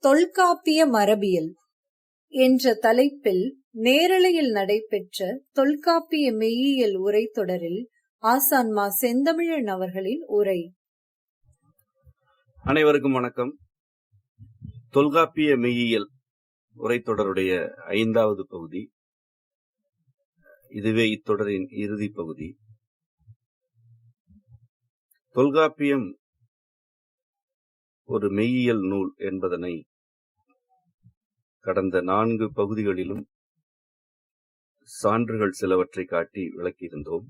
தொல்காப்பிய மரபியல் என்ற தலைப்பில் நேரலையில் நடைபெற்ற தொல்காப்பிய மெய்யியல் உரைத்தொடரில் ஆசான் மா. செந்தமிழன் அவர்களின் உரை. அனைவருக்கும் வணக்கம். தொல்காப்பிய மெய்யியல் உரைத்தொடருடைய 5வது பகுதி. இதுவே இத்தொடரின் இறுதி பகுதி. தொல்காப்பியம் ஒரு மெய்யியல் நூல் என்பதனை கடந்த 4 பகுதிகளிலும் சான்றுகள் சிலவற்றை காட்டி விளக்கியிருந்தோம்.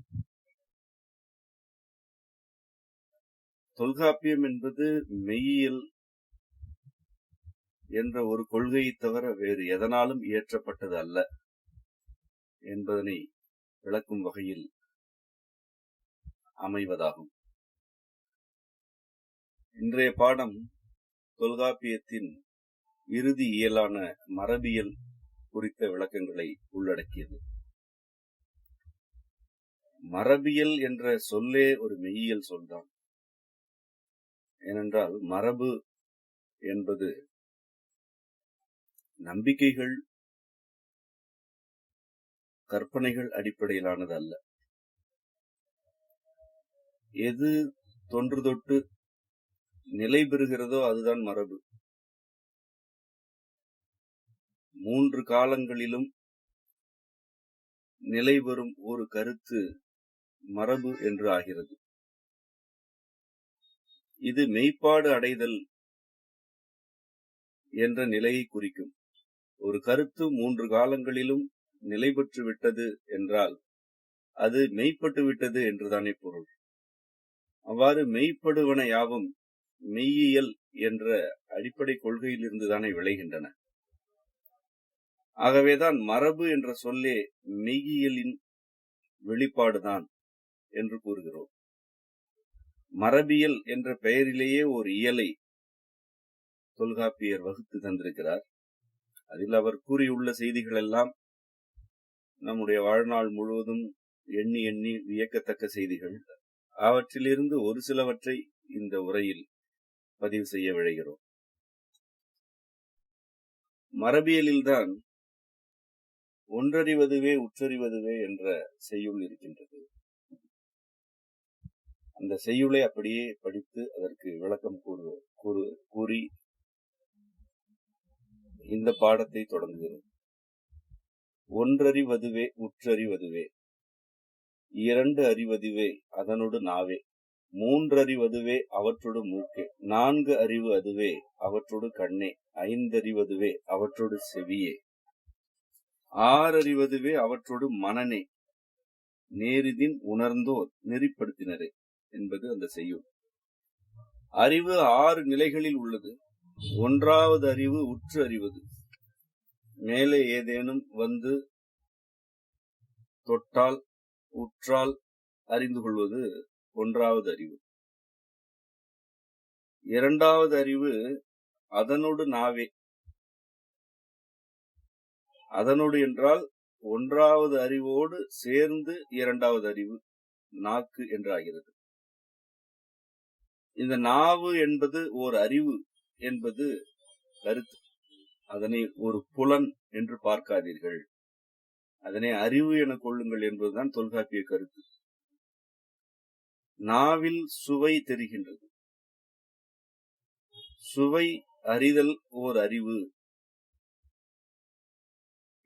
தொல்காப்பியம் என்பது மெய்யியல் என்ற ஒரு கொள்கையை தவிர வேறு எதனாலும் இயற்றப்பட்டது அல்ல என்பதனை விளக்கும் வகையில் அமைவதாகும். இன்றைய பாடம் தொல்காப்பியத்தின் இறுதி இயலான மரபியல் குறித்த விளக்கங்களை உள்ளடக்கியது. மரபியல் என்ற சொல்லே ஒரு மெய்யியல் சொல்தான். ஏனென்றால் மரபு என்பது நம்பிக்கைகள், கற்பனைகள் அடிப்படையிலானது அல்ல. எது தொன்று தொட்டு நிலை பெறுகிறதோ அதுதான் மரபு. 3 காலங்களிலும் நிலை பெறும் ஒரு கருத்து மரபு என்று ஆகிறது. இது மெய்ப்பாடு அடைதல் என்ற நிலையை குறிக்கும். ஒரு கருத்து 3 காலங்களிலும் நிலை பெற்று விட்டது என்றால் அது மெய்ப்பட்டு விட்டது என்றுதானே பொருள். அவ்வாறு மெய்ப்படுவன யாவும் மெய்யியல் என்ற அடிப்படை கொள்கையில் இருந்துதானே விளைகின்றன. ஆகவேதான் மரபு என்ற சொல்லே மெய்யியலின் வெளிப்பாடுதான் என்று கூறுகிறோம். மரபியல் என்ற பெயரிலேயே ஒரு இயலை தொல்காப்பியர் வகுத்து தந்திருக்கிறார். அதில் அவர் கூறியுள்ள செய்திகள் எல்லாம் நம்முடைய வாழ்நாள் முழுவதும் எண்ணி எண்ணி வியக்கத்தக்க செய்திகள். அவற்றிலிருந்து ஒரு சிலவற்றை இந்த உரையில் பதிவு செய்ய விழைகிறோம். மரபியலில்தான் ஒன்றறிவதுவே உற்றறிவதுவே என்ற செய்யுள் இருக்கின்றது. அந்த செய்யுளை அப்படியே படித்து அதற்கு விளக்கம் கூறி இந்த பாடத்தை தொடங்குகிறோம். ஒன்றறிவதுவே உற்றறிவதுவே, 2 அறிவதுவே அதனோடு நாவே, 3 அறிவதுவே அவற்றோடு மூக்கே, 4 அறிவு அதுவே அவற்றோடு கண்ணே, 5 அறிவதுவே அவற்றோடு செவியே, 6 அறிவதுவே அவற்றோடு மனனே, நேரிதின் உணர்ந்தோர் நெறிப்படுத்தினரே என்பது அந்த செய்யுள். அறிவு 6 நிலைகளில் உள்ளது. 1வது அறிவு உற்று அறிவது. மேலே ஏதேனும் வந்து தொட்டால் உற்றால் அறிந்து கொள்வது 1வது அறிவு. 2வது அறிவு அதனோடு நாவே. அதனோடு என்றால் 1வது அறிவோடு சேர்ந்து 2வது அறிவு நாக்கு என்றாகிறது. இந்த நாவு என்பது ஓர் அறிவு என்பது கருத்து. அதனை ஒரு புலன் என்று பார்க்காதீர்கள், அதனை அறிவு என கொள்ளுங்கள் என்பதுதான் தொல்காப்பிய கருத்து. நாவில் சுவை தெரிகின்றது. சுவை அறிதல் ஓர் அறிவு.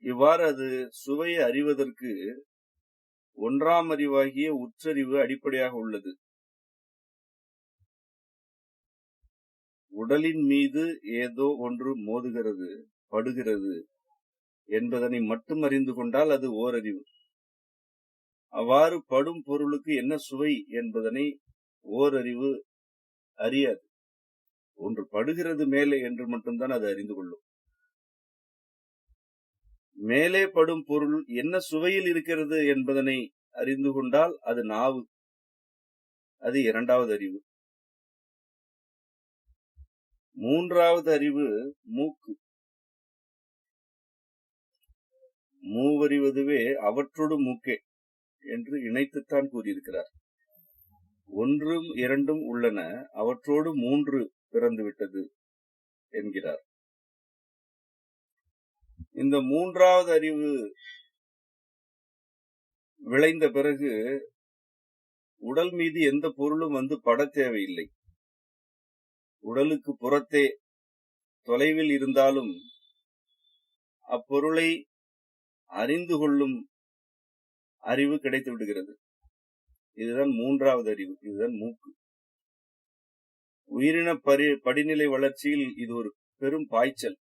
இவ்வாறு அது சுவையை அறிவதற்கு 1ஆம் அறிவாகிய உற்றறிவு அடிப்படையாக உள்ளது. உடலின் மீது ஏதோ ஒன்று மோதுகிறது, படுகிறது என்பதனை மட்டும் அறிந்து கொண்டால் அது ஓரறிவு. அவ்வாறு படும் பொருளுக்கு என்ன சுவை என்பதனை ஓரறிவு அறியாது. ஒன்று படுகிறது மேலே என்று மட்டும்தான் அது அறிந்து கொள்ளும். மேலே படும் பொருள் என்ன சுவையில் இருக்கிறது என்பதனை அறிந்து கொண்டால் அது நாவு. அது 2வது அறிவு. 3வது அறிவு மூக்கு. மூவறிவதுவே அவற்றோடு மூக்கே என்று இணைத்துத்தான் கூறியிருக்கிறார். 1ம் 2ம் உள்ளன, அவற்றோடு 3 பிறந்து விட்டது என்கிறார். இந்த மூன்றாவது அறிவு விளைந்த பிறகு உடல் மீது எந்த பொருளும் வந்து பட தேவையில்லை. உடலுக்கு புறத்தே தொலைவில் இருந்தாலும் அப்பொருளை அறிந்து கொள்ளும் அறிவு கிடைத்து விடுகிறது. இதுதான் மூன்றாவது அறிவு. இதுதான் மூக்கு. உயிரின படிநிலை வளர்ச்சியில் இது ஒரு பெரும் பாய்ச்சல்.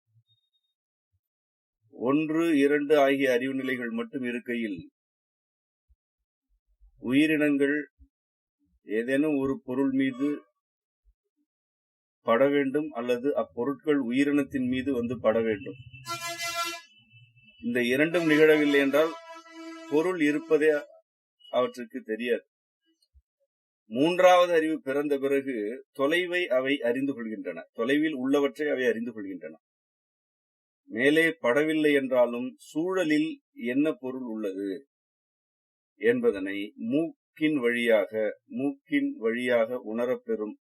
1, 2 ஆகிய அறிவு நிலைகள் மட்டும் இருக்கையில் உயிரினங்கள் ஏதேனும் ஒரு பொருள் மீது பட வேண்டும் அல்லது அப்பொருட்கள் உயிரினத்தின் மீது வந்து பட வேண்டும். இந்த இரண்டும் நிகழவில்லை என்றால் பொருள் இருப்பதே அவற்றுக்கு தெரியாது. மூன்றாவது அறிவு பிறந்த பிறகு தொலைவை அவை அறிந்து கொள்கின்றன. தொலைவில் உள்ளவற்றை அவை அறிந்து கொள்கின்றன. மேலே படவில்லை என்றாலும் சூழலில் என்ன பொருள் உள்ளது என்பதனை மூக்கின் வழியாக உணரப்பெறும்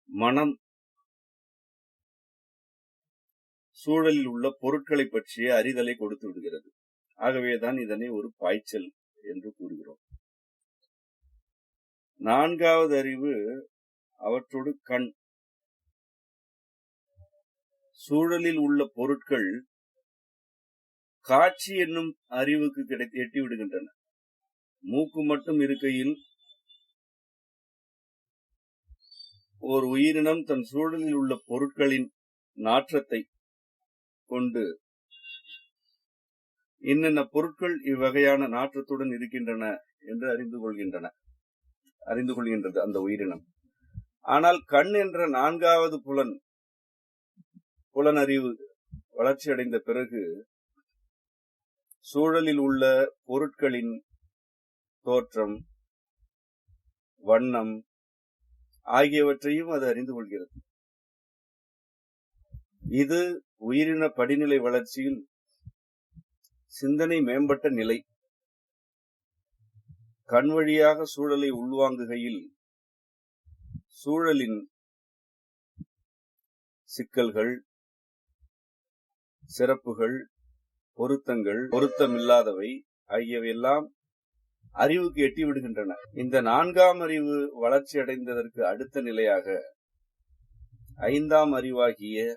மனம் சூழலில் உள்ள பொருட்களை பற்றிய அறிதலை கொடுத்து விடுகிறது. ஆகவேதான் இதனை ஒரு பாய்ச்சல் என்று கூறுகிறோம். நான்காவது அறிவு அவற்றோடு கண். சூழலில் உள்ள பொருட்கள் காட்சி என்னும் அறிவுக்கு எட்டி விடுகின்றன. மூக்கு மட்டும் இருக்கையில் ஒரு உயிரினம் தன் சூழலில் உள்ள பொருட்களின் நாற்றத்தை கொண்டு என்னென்ன பொருட்கள் இவ்வகையான நாற்றத்துடன் இருக்கின்றன என்று அறிந்து கொள்கின்றது அந்த உயிரினம். ஆனால் கண் என்ற நான்காவது புலனறிவு வளர்ச்சி அடைந்த பிறகு சூழலில் உள்ள பொருட்களின் தோற்றம், வண்ணம் ஆகியவற்றையும் அது அறிந்து கொள்கிறது. இது உயிரின படிநிலை வளர்ச்சியில் சிந்தனை மேம்பட்ட நிலை. கண் வழியாக சூழலை உள்வாங்குகையில் சூழலின் சிக்கல்கள், சிறப்புகள், பொருத்தங்கள், பொருத்தமில்லாதவை ஆகியவையெல்லாம் அறிவுக்கு எட்டி விடுகின்றன. இந்த நான்காம் அறிவு வளர்ச்சி அடைந்ததற்கு அடுத்த நிலையாக 5ஆம் அறிவாகிய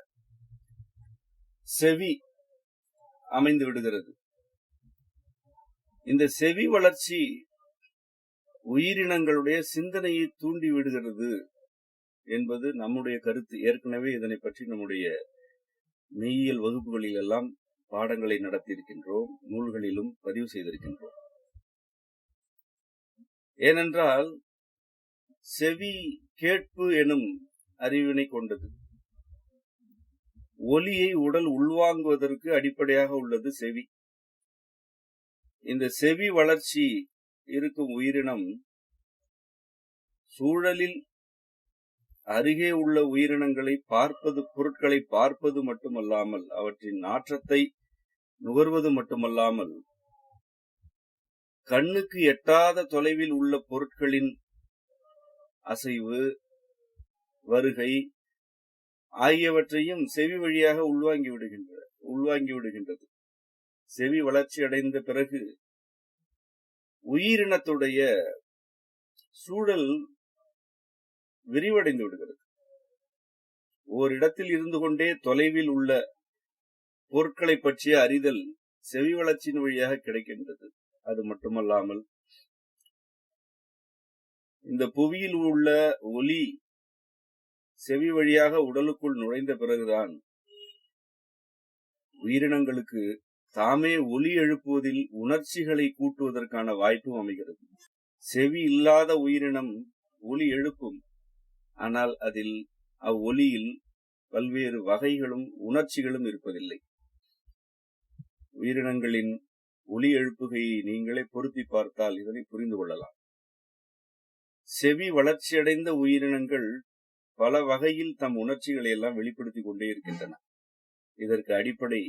செவி அமைந்து விடுகிறது. இந்த செவி வளர்ச்சி உயிரினங்களுடைய சிந்தனையை தூண்டி விடுகிறது என்பது நம்முடைய கருத்து. ஏற்கனவே இதனை பற்றி நம்முடைய மெய்யியல் வகுப்புகளில் எல்லாம் பாடங்களை நடத்தியிருக்கின்றோம், நூல்களிலும் பதிவு செய்திருக்கின்றோம். ஏனென்றால் செவி கேட்பு எனும் அறிவினை கொண்டது. ஒலியை உடல் உள்வாங்குவதற்கு அடிப்படையாக உள்ளது செவி. இந்த செவி வளர்ச்சி இருக்கும் உயிரினம் சூழலில் அருகே உள்ள உயிரினங்களை பொருட்களை பார்ப்பது மட்டுமல்லாமல் அவற்றின் நாற்றத்தை நுகர்வது மட்டுமல்லாமல் கண்ணுக்கு எட்டாத தொலைவில் உள்ள பொருட்களின் அசைவு, வருகை ஆகியவற்றையும் செவி வழியாக உள்வாங்கி விடுகின்றது. செவி வளர்ச்சி அடைந்த பிறகு உயிரினத்துடைய சூழல் விரிவடைந்து விடுகிறது. ஓரிடத்தில் இருந்து கொண்டே தொலைவில் உள்ள பொருட்களை பற்றிய அறிதல் செவி வளர்ச்சியின் வழியாக கிடைக்கின்றது. அது மட்டுமல்லாமல் இந்த புவியில் உள்ள ஒலி செவி வழியாக உடலுக்குள் நுழைந்த பிறகுதான் உயிரினங்களுக்கு தாமே ஒலி எழுப்புவதில் உணர்ச்சிகளை கூட்டுவதற்கான வாய்ப்பும் அமைகிறது. செவி இல்லாத உயிரினம் ஒலி எழுப்பும், ஆனால் அதில் அவ்வொலியில் பல்வேறு வகைகளும் உணர்ச்சிகளும் இருப்பதில்லை. உயிரினங்களின் ஒலி எழுப்புகையை நீங்களே பொருத்தி பார்த்தால் இதனை புரிந்து கொள்ளலாம். செவி வளர்ச்சியடைந்த உயிரினங்கள் பல வகையில் தம் உணர்ச்சிகளை எல்லாம் வெளிப்படுத்திக் கொண்டே இருக்கின்றன. இதற்கு அடிப்படை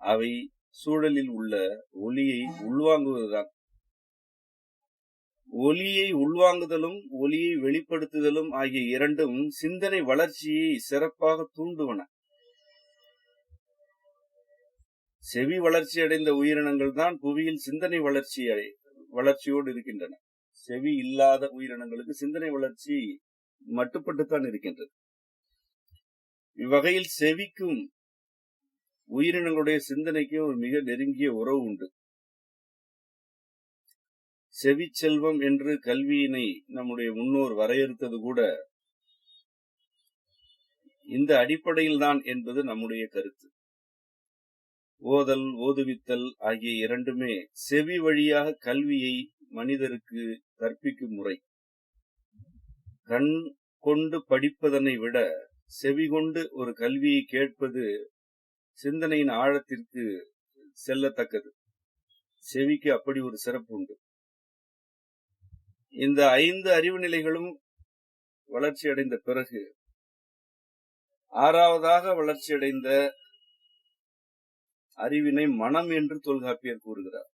அவை சூழலில் உள்ள ஒலியை உள்வாங்குவதுதான். ஒலியை உள்வாங்குதலும் ஒலியை வெளிப்படுத்துதலும் ஆகிய இரண்டும் சிந்தனை வளர்ச்சியை சிறப்பாக தூண்டுவன. செவி வளர்ச்சி அடைந்த உயிரினங்கள் தான் புவியில் சிந்தனை வளர்ச்சியோடு இருக்கின்றன. செவி இல்லாத உயிரினங்களுக்கு சிந்தனை வளர்ச்சி மட்டுப்பட்டுத்தான் இருக்கின்றது. இவ்வகையில் செவிக்கும் உயிரினங்களுடைய சிந்தனைக்கும் ஒரு மிக நெருங்கிய உறவு உண்டு. செவி செல்வம் என்று கல்வியினை நம்முடைய முன்னோர் வரையறுத்தது கூட இந்த அடிப்படையில் தான் என்பது நம்முடைய கருத்து. ஓதல், ஓதுவித்தல் ஆகிய இரண்டுமே செவி வழியாக கல்வியை மனிதருக்கு கற்பிக்கும் முறை. கண் கொண்டு படிப்பதனை விட செவி கொண்டு ஒரு கல்வியை கேட்பது சிந்தனையின் ஆழத்திற்கு செல்லத்தக்கது. செவிக்கு அப்படி ஒரு சிறப்பு உண்டு. இந்த 5 அறிவு நிலைகளும் வளர்ச்சி அடைந்த பிறகு 6வதாக வளர்ச்சியடைந்த அறிவினை மனம் என்று தொல்காப்பியர் கூறுகிறார்.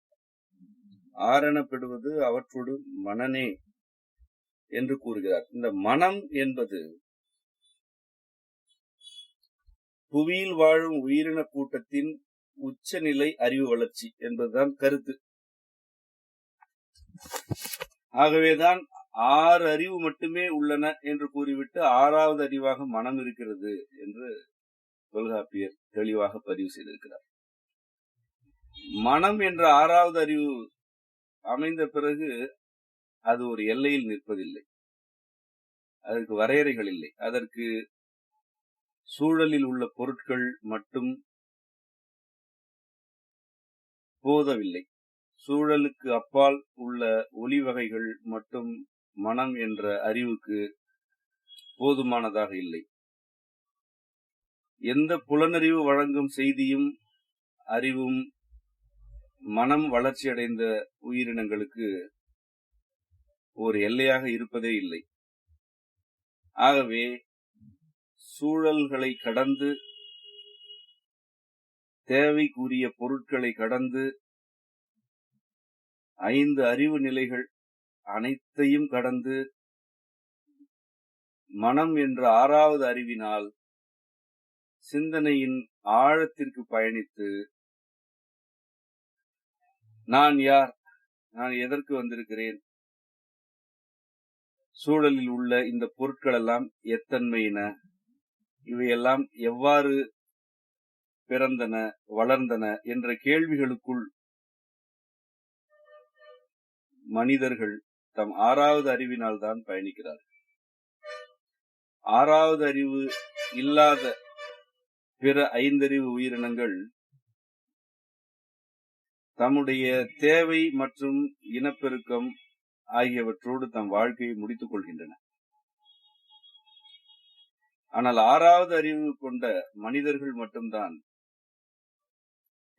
ஆரெனப்படுவது அவற்றோடு மனனே என்று கூறுகிறார். இந்த மனம் என்பது புவியில் வாழும் உயிரின கூட்டத்தின் உச்சநிலை அறிவு வளர்ச்சி என்பதுதான் கருத்து. ஆகவேதான் 6 அறிவு மட்டுமே உள்ளன என்று கூறிவிட்டு 6வது அறிவாக மனம் இருக்கிறது என்று தொல்காப்பியர் தெளிவாக பதிவு செய்திருக்கிறார். மனம் என்ற 6வது அறிவு அமைந்த பிறகு அது ஒரு எல்லையில் நிற்பதில்லை. அதற்கு வரையறைகள் இல்லை. அதற்கு சூழலில் உள்ள பொருட்கள் மட்டும் போதவில்லை. சூழலுக்கு அப்பால் உள்ள ஒலி வகைகள் மட்டும் மனம் என்ற அறிவுக்கு போதுமானதாக இல்லை. எந்த புலனறிவு வழங்கும் செய்தியும் அறிவும் மனம் வளர்ச்சியடைந்த உயிரினங்களுக்கு ஒரு எல்லையாக இருப்பதே இல்லை. ஆகவே சூழல்களை கடந்து, தேவைக்குரிய பொருட்களை கடந்து, 5 அறிவு நிலைகள் அனைத்தையும் கடந்து மனம் என்ற 6வது அறிவினால் சிந்தனையின் ஆழத்திற்கு பயணித்து நான் யார், நான் எதற்கு வந்திருக்கிறேன், சூழலில் உள்ள இந்த பொருட்கள் எல்லாம் எத்தன்மையின, இவையெல்லாம் எவ்வாறு பிறந்தன, வளர்ந்தன என்ற கேள்விகளுக்குள் மனிதர்கள் தம் 6வது அறிவினால் தான் பயணிக்கிறார்கள். 6வது அறிவு இல்லாத பிற 5 அறிவு உயிரினங்கள் தம்முடைய தேவை மற்றும் இனப்பெருக்கம் ஆகியவற்றோடு தம் வாழ்க்கையை முடித்துக் கொள்கின்றன. ஆனால் 6வது அறிவு கொண்ட மனிதர்கள் மட்டும்தான்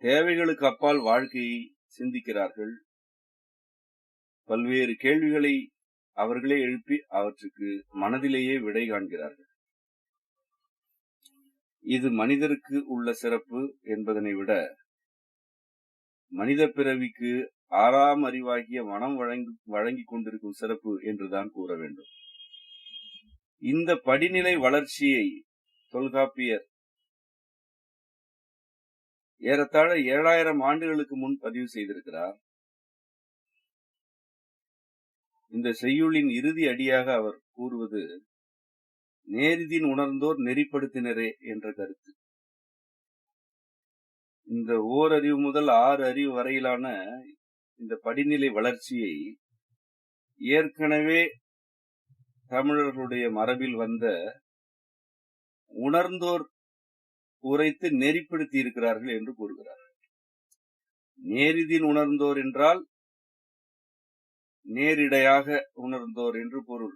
தேவைகளுக்கு அப்பால் வாழ்க்கையை சிந்திக்கிறார்கள். பல்வேறு கேள்விகளை அவர்களே எழுப்பி அவற்றுக்கு மனதிலேயே விடை காண்கிறார்கள். இது மனிதருக்கு உள்ள சிறப்பு என்பதனை விட மனித பிறவிக்கு 6ஆம் அறிவாகிய மனம் வழங்கிக் கொண்டிருக்கும் சிறப்பு என்றுதான் கூற வேண்டும். இந்த படிநிலை வளர்ச்சியை தொல்காப்பியர் ஏறத்தாழ 7000 ஆண்டுகளுக்கு முன் பதிவு செய்திருக்கிறார். இந்த செய்யுளின் இறுதி அடியாக அவர் கூறுவது நேரிதின் உணர்ந்தோர் நெறிப்படுத்தினரே என்ற கருத்து. இந்த ஓரறிவு முதல் 6 அறிவு வரையிலான இந்த படிநிலை வளர்ச்சியை ஏற்கனவே தமிழர்களுடைய மரபில் வந்த உணர்ந்தோர் உரைத்து நெறிப்படுத்தி இருக்கிறார்கள் என்று கூறுகிறார். நேரிதின் உணர்ந்தோர் என்றால் நேரிடையாக உணர்ந்தோர் என்று பொருள்.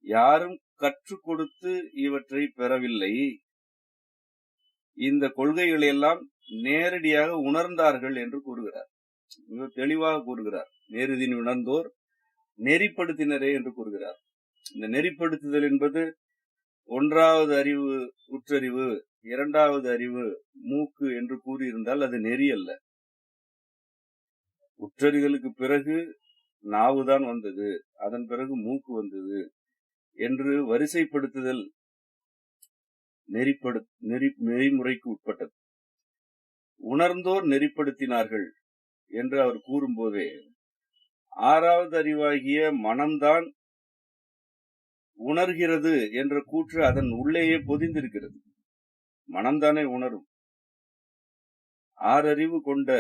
யாரும் கற்றுக் கொடுத்து இவற்றை பெறவில்லை. இந்த கொள்கைகளை எல்லாம் நேரடியாக உணர்ந்தார்கள் என்று கூறுகிறார். மிக தெளிவாக கூறுகிறார். நேரிதின் உணர்ந்தோர் நெறிப்படுத்தினரே என்று கூறுகிறார். இந்த நெறிப்படுத்துதல் என்பது 1வது அறிவு உற்றறிவு, 2வது அறிவு மூக்கு என்று கூறியிருந்தால் அது நெறி அல்ல. உற்றறிதலுக்கு பிறகு நாவுதான் வந்தது, அதன் பிறகு மூக்கு வந்தது என்று வரிசைப்படுத்துதல் நெறிமுறைக்கு உட்பட்டது. உணர்ந்தோர் நெறிப்படுத்தினார்கள் என்று அவர் கூறும்போதே, ஆறாவது அறிவாகிய மனம்தான் உணர்கிறது என்ற கூற்று அதன் உள்ளேயே பொதிந்திருக்கிறது. மனம்தானே உணரும். ஆறறிவு கொண்ட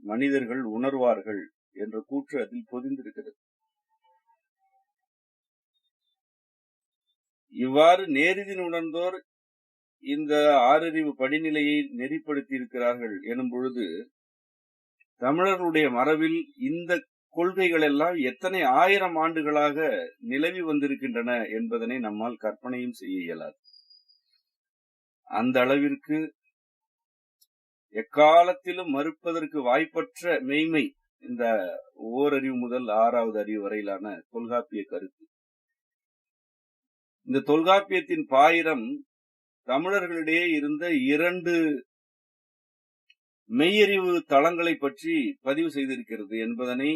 மனிதர்கள் உணர்வார்கள் என்ற கூற்று அதில் பொதிந்திருக்கிறது. இவ்வாறு நேரிதின் உணர்ந்தோர் இந்த ஆறறிவு படிநிலையை நெறிப்படுத்தி இருக்கிறார்கள் எனும் பொழுது, தமிழர்களுடைய மரபில் இந்த கொள்கைகள் எல்லாம் எத்தனை ஆயிரம் ஆண்டுகளாக நிலவி வந்திருக்கின்றன என்பதனை நம்மால் கற்பனையும் செய்ய இயலாது. அந்த அளவிற்கு எக்காலத்திலும் மறுப்பதற்கு வாய்ப்பற்ற மெய்மை இந்த ஓரறிவு முதல் ஆறாவது அறிவு வரையிலான தொல்காப்பிய கருத்து. இந்த தொல்காப்பியத்தின் பாயிரம் தமிழர்களிடையே இருந்த 2 மெய்யறிவு தளங்களை பற்றி பதிவு செய்திருக்கிறது என்பதனை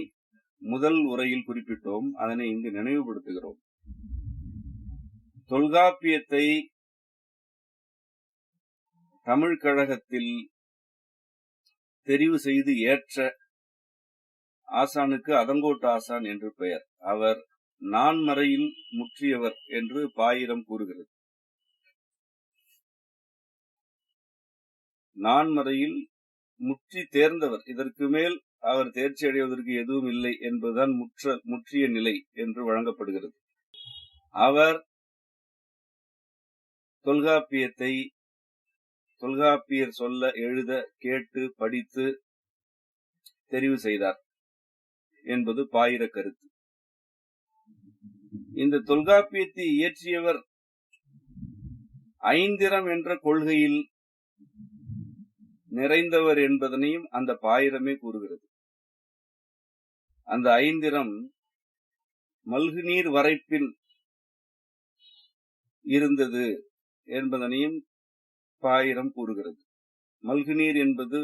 முதல் உரையில் குறிப்பிட்டோம். அதனை இங்கு நினைவுபடுத்துகிறோம். தொல்காப்பியத்தை தமிழ் கழகத்தில் தெரிவு செய்து ஏற்ற ஆசானுக்கு அதங்கோட்டு ஆசான் என்று பெயர். அவர் நான்மறையில் முற்றியவர் என்று பாயிரம் கூறுகிறது. நான்மறையில் முற்றி தேர்ந்தவர். இதற்கு மேல் அவர் தேர்ச்சி அடைவதற்கு எதுவும் இல்லை என்பதுதான் முற்றிய நிலை என்று வழங்கப்படுகிறது. அவர் தொல்காப்பியத்தை தொல்காப்பியர் சொல்ல, எழுத, கேட்டு, படித்து தெரிவு செய்தார் என்பது பாயிர கருத்து. இந்த தொல்காப்பியத்தை இயற்றியவர் ஐந்திரம் என்ற கொள்கையில் நிறைந்தவர் என்பதனையும் அந்த பாயிரமே கூறுகிறது. அந்த ஐந்திரம் மல்குநீர் வரைப்பில் இருந்தது என்பதனையும் பாயிரம் கூறுகிறது. மல்குநீர் என்பது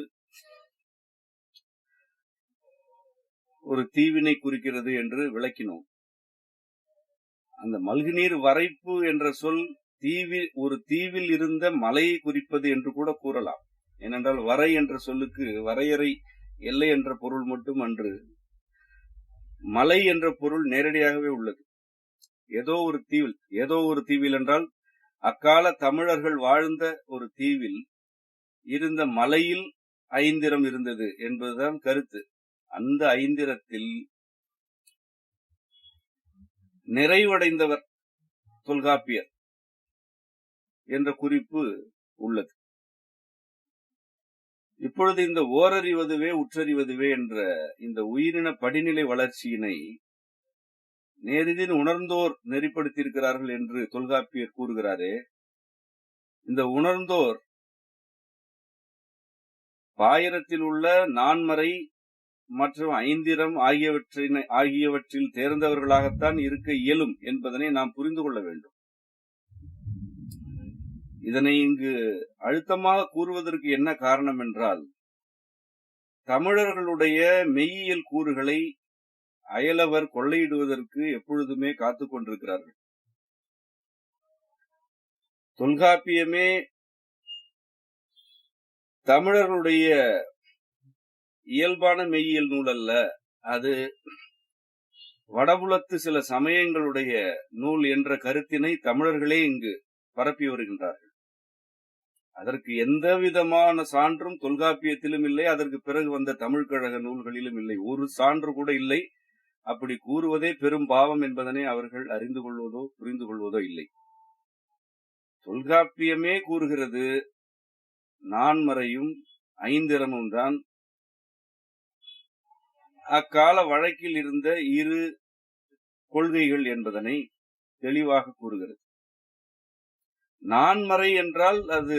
ஒரு தீவினை குறிக்கிறது என்று விளக்கினோம். அந்த மல்குநீர் வரைப்பு என்ற சொல் ஒரு தீவில் இருந்த மலையை குறிப்பது என்று கூட கூறலாம். ஏனென்றால் வரை என்ற சொல்லுக்கு வரையறை, எல்லை என்ற பொருள் மட்டும் அன்று, மலை என்ற பொருள் நேரடியாகவே உள்ளது. ஏதோ ஒரு தீவில் என்றால் அக்கால தமிழர்கள் வாழ்ந்த ஒரு தீவில் இருந்த மலையில் ஐந்திரம் இருந்தது என்பதுதான் கருத்து. அந்த ஐந்திரத்தில் நிறைவடைந்தவர் தொல்காப்பியர் என்ற குறிப்பு உள்ளது. இப்பொழுது இந்த ஓரறிவதுவே உற்றறிவதுவே என்ற இந்த உயிரின படிநிலை வளர்ச்சியினை நேரிதின் உணர்ந்தோர் நெறிப்படுத்தியிருக்கிறார்கள் என்று தொல்காப்பியர் கூறுகிறாரே, இந்த உணர்ந்தோர் பாயிரத்தில் உள்ள நான்மறை மற்றும் ஐந்திரம் ஆகியவற்றில் தேர்ந்தவர்களாகத்தான் இருக்க இயலும் என்பதனை நாம் புரிந்து கொள்ள வேண்டும். இதனை இங்கு அழுத்தமாக கூறுவதற்கு என்ன காரணம் என்றால், தமிழர்களுடைய மெய்யியல் கூறுகளை அயலவர் கொள்ளையிடுவதற்கு எப்பொழுதுமே காத்துக் கொண்டிருக்கிறார்கள். தொல்காப்பியமே தமிழர்களுடைய இயல்பான மெய்யியல் நூல் அல்ல, அது வடபுலத்து சில சமயங்களுடைய நூல் என்ற கருத்தினை தமிழர்களே இங்கு பரப்பி வருகின்றார்கள். அதற்கு எந்த விதமான சான்றும் தொல்காப்பியத்திலும் இல்லை, அதற்கு பிறகு வந்த தமிழ்கழக நூல்களிலும் இல்லை. ஒரு சான்று கூட இல்லை. அப்படி கூறுவதே பெரும் பாவம் என்பதனை அவர்கள் அறிந்து கொள்வதோ புரிந்து கொள்வதோ இல்லை. தொல்காப்பியமே கூறுகிறது, நான்மறையும் ஐந்திரமும் தான் அக்கால வழக்கில் இருந்த 2 கொள்கைகள் என்பதனை தெளிவாக கூறுகிறது. நான்மறை என்றால் அது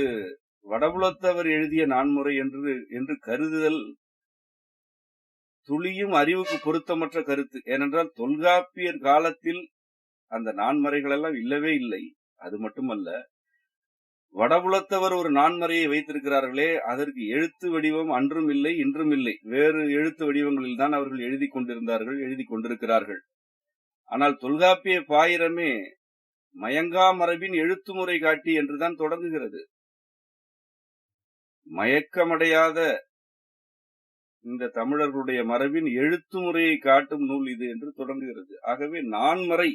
வடபுலத்தவர் எழுதிய நான்முறை என்று கருதுதல் துளியும் அறிவுக்கு பொருத்தமற்ற கருத்து. ஏனென்றால் தொல்காப்பியர் காலத்தில் அந்த நான்மறைகள் எல்லாம் இல்லவே இல்லை. அது மட்டுமல்ல, வடபுலத்தவர் ஒரு நான்மறையை வைத்திருக்கிறார்களே, அதற்கு எழுத்து வடிவம் அன்றும் இல்லை, இன்றும் இல்லை. வேறு எழுத்து வடிவங்களில் தான் அவர்கள் எழுதி கொண்டிருந்தார்கள், எழுதி கொண்டிருக்கிறார்கள். ஆனால் தொல்காப்பிய பாயிரமே மயங்கா மரபின் எழுத்து முறை காட்டி என்றுதான் தொடங்குகிறது. மயக்கமடையாத இந்த தமிழர்களுடைய மரபின் எழுத்து முறையை காட்டும் நூல் இது என்று தொடங்குகிறது. ஆகவே நான்மறை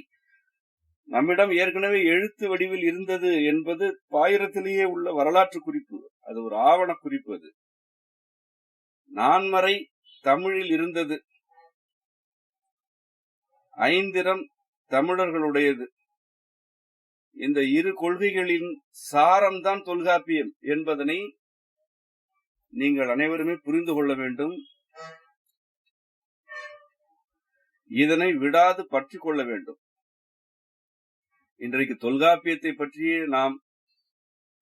நம்மிடம் ஏற்கனவே எழுத்து வடிவில் இருந்தது என்பது பாயிரத்திலேயே உள்ள வரலாற்று குறிப்பு. அது ஒரு ஆவண குறிப்பு. அது நான்மறை தமிழில் இருந்தது. ஐந்திரம் தமிழர்களுடையது. இந்த இரு கொள்கைகளின் சாரம்தான் தொல்காப்பியம் என்பதனை நீங்கள் அனைவருமே புரிந்து கொள்ள வேண்டும். இதனை விடாது பற்றி கொள்ள வேண்டும். இன்றைக்கு தொல்காப்பியத்தை பற்றி நாம்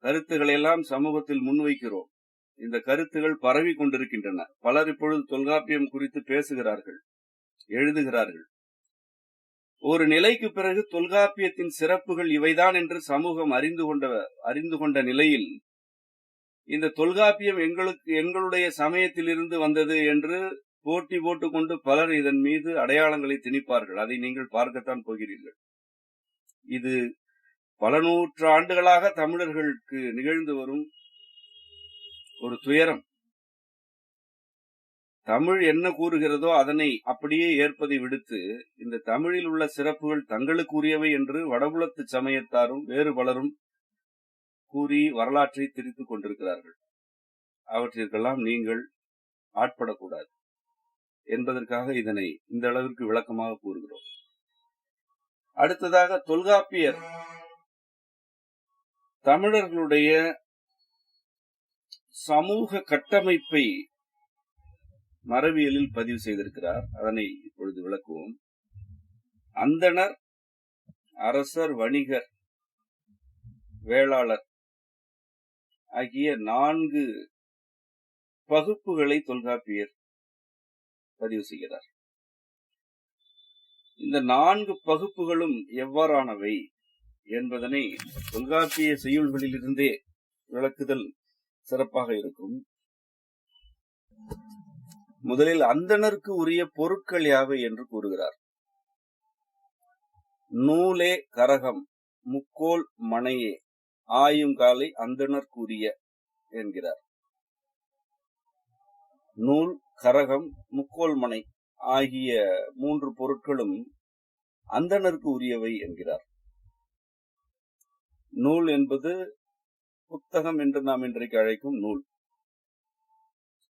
கருத்துக்களை எல்லாம் சமூகத்தில் முன்வைக்கிறோம். இந்த கருத்துகள் பரவி கொண்டிருக்கின்றன. பலர் இப்பொழுது தொல்காப்பியம் குறித்து பேசுகிறார்கள், எழுதுகிறார்கள். ஒரு நிலைக்கு பிறகு தொல்காப்பியத்தின் சிறப்புகள் இவைதான் என்று சமூகம் அறிந்து கொண்ட நிலையில் இந்த தொல்காப்பியம் எங்களுடைய சமயத்திலிருந்து வந்தது என்று போட்டி போட்டுக்கொண்டு பலர் இதன் மீது அடையாளங்களை திணிப்பார்கள். அதை நீங்கள் பார்க்கத்தான் போகிறீர்கள். இது பல நூற்று ஆண்டுகளாக தமிழர்களுக்கு நிகழ்ந்து வரும் ஒரு துயரம். தமிழ் என்ன கூறுகிறதோ அதனை அப்படியே ஏற்பதை விடுத்து இந்த தமிழில் உள்ள சிறப்புகள் தங்களுக்கு உரியவை என்று வடபுலத்து சமயத்தாரும் வேறு பலரும் கூறி வரலாற்றை திரித்துக் கொண்டிருக்கிறார்கள். அவற்றிற்கெல்லாம் நீங்கள் ஆட்படக்கூடாது என்பதற்காக இதனை இந்த அளவிற்கு விளக்கமாக கூறுகிறோம். அடுத்ததாக தொல்காப்பியர் தமிழர்களுடைய சமூக கட்டமைப்பை மரபியலில் பதிவு செய்திருக்கிறார். அதனை இப்பொழுது விளக்குவோம். அந்தணர், அரசர், வணிகர், வேளாளர் ஆகிய 4 பகுப்புகளை தொல்காப்பியர் பதிவு செய்கிறார். இந்த 4 பகுப்புகளும் எவ்வாறானவை என்பதனை தொல்காப்பிய செய்யுள்களிலிருந்தே விளக்குதல் சிறப்பாக இருக்கும். முதலில் அந்தணருக்கு உரிய பொருட்கள் யாவை என்று கூறுகிறார். நூலே கரகம், முக்கோல் மணையே, ஆயுங்காலை அந்தணர்க்குரிய என்கிறார். நூல், கரகம், முக்கோல் மணை ஆகிய 3 பொருட்களும் அந்தணருக்கு உரியவை என்கிறார். நூல் என்பது புத்தகம் என்று நாம் இன்றைக்கு அழைக்கும் நூல்.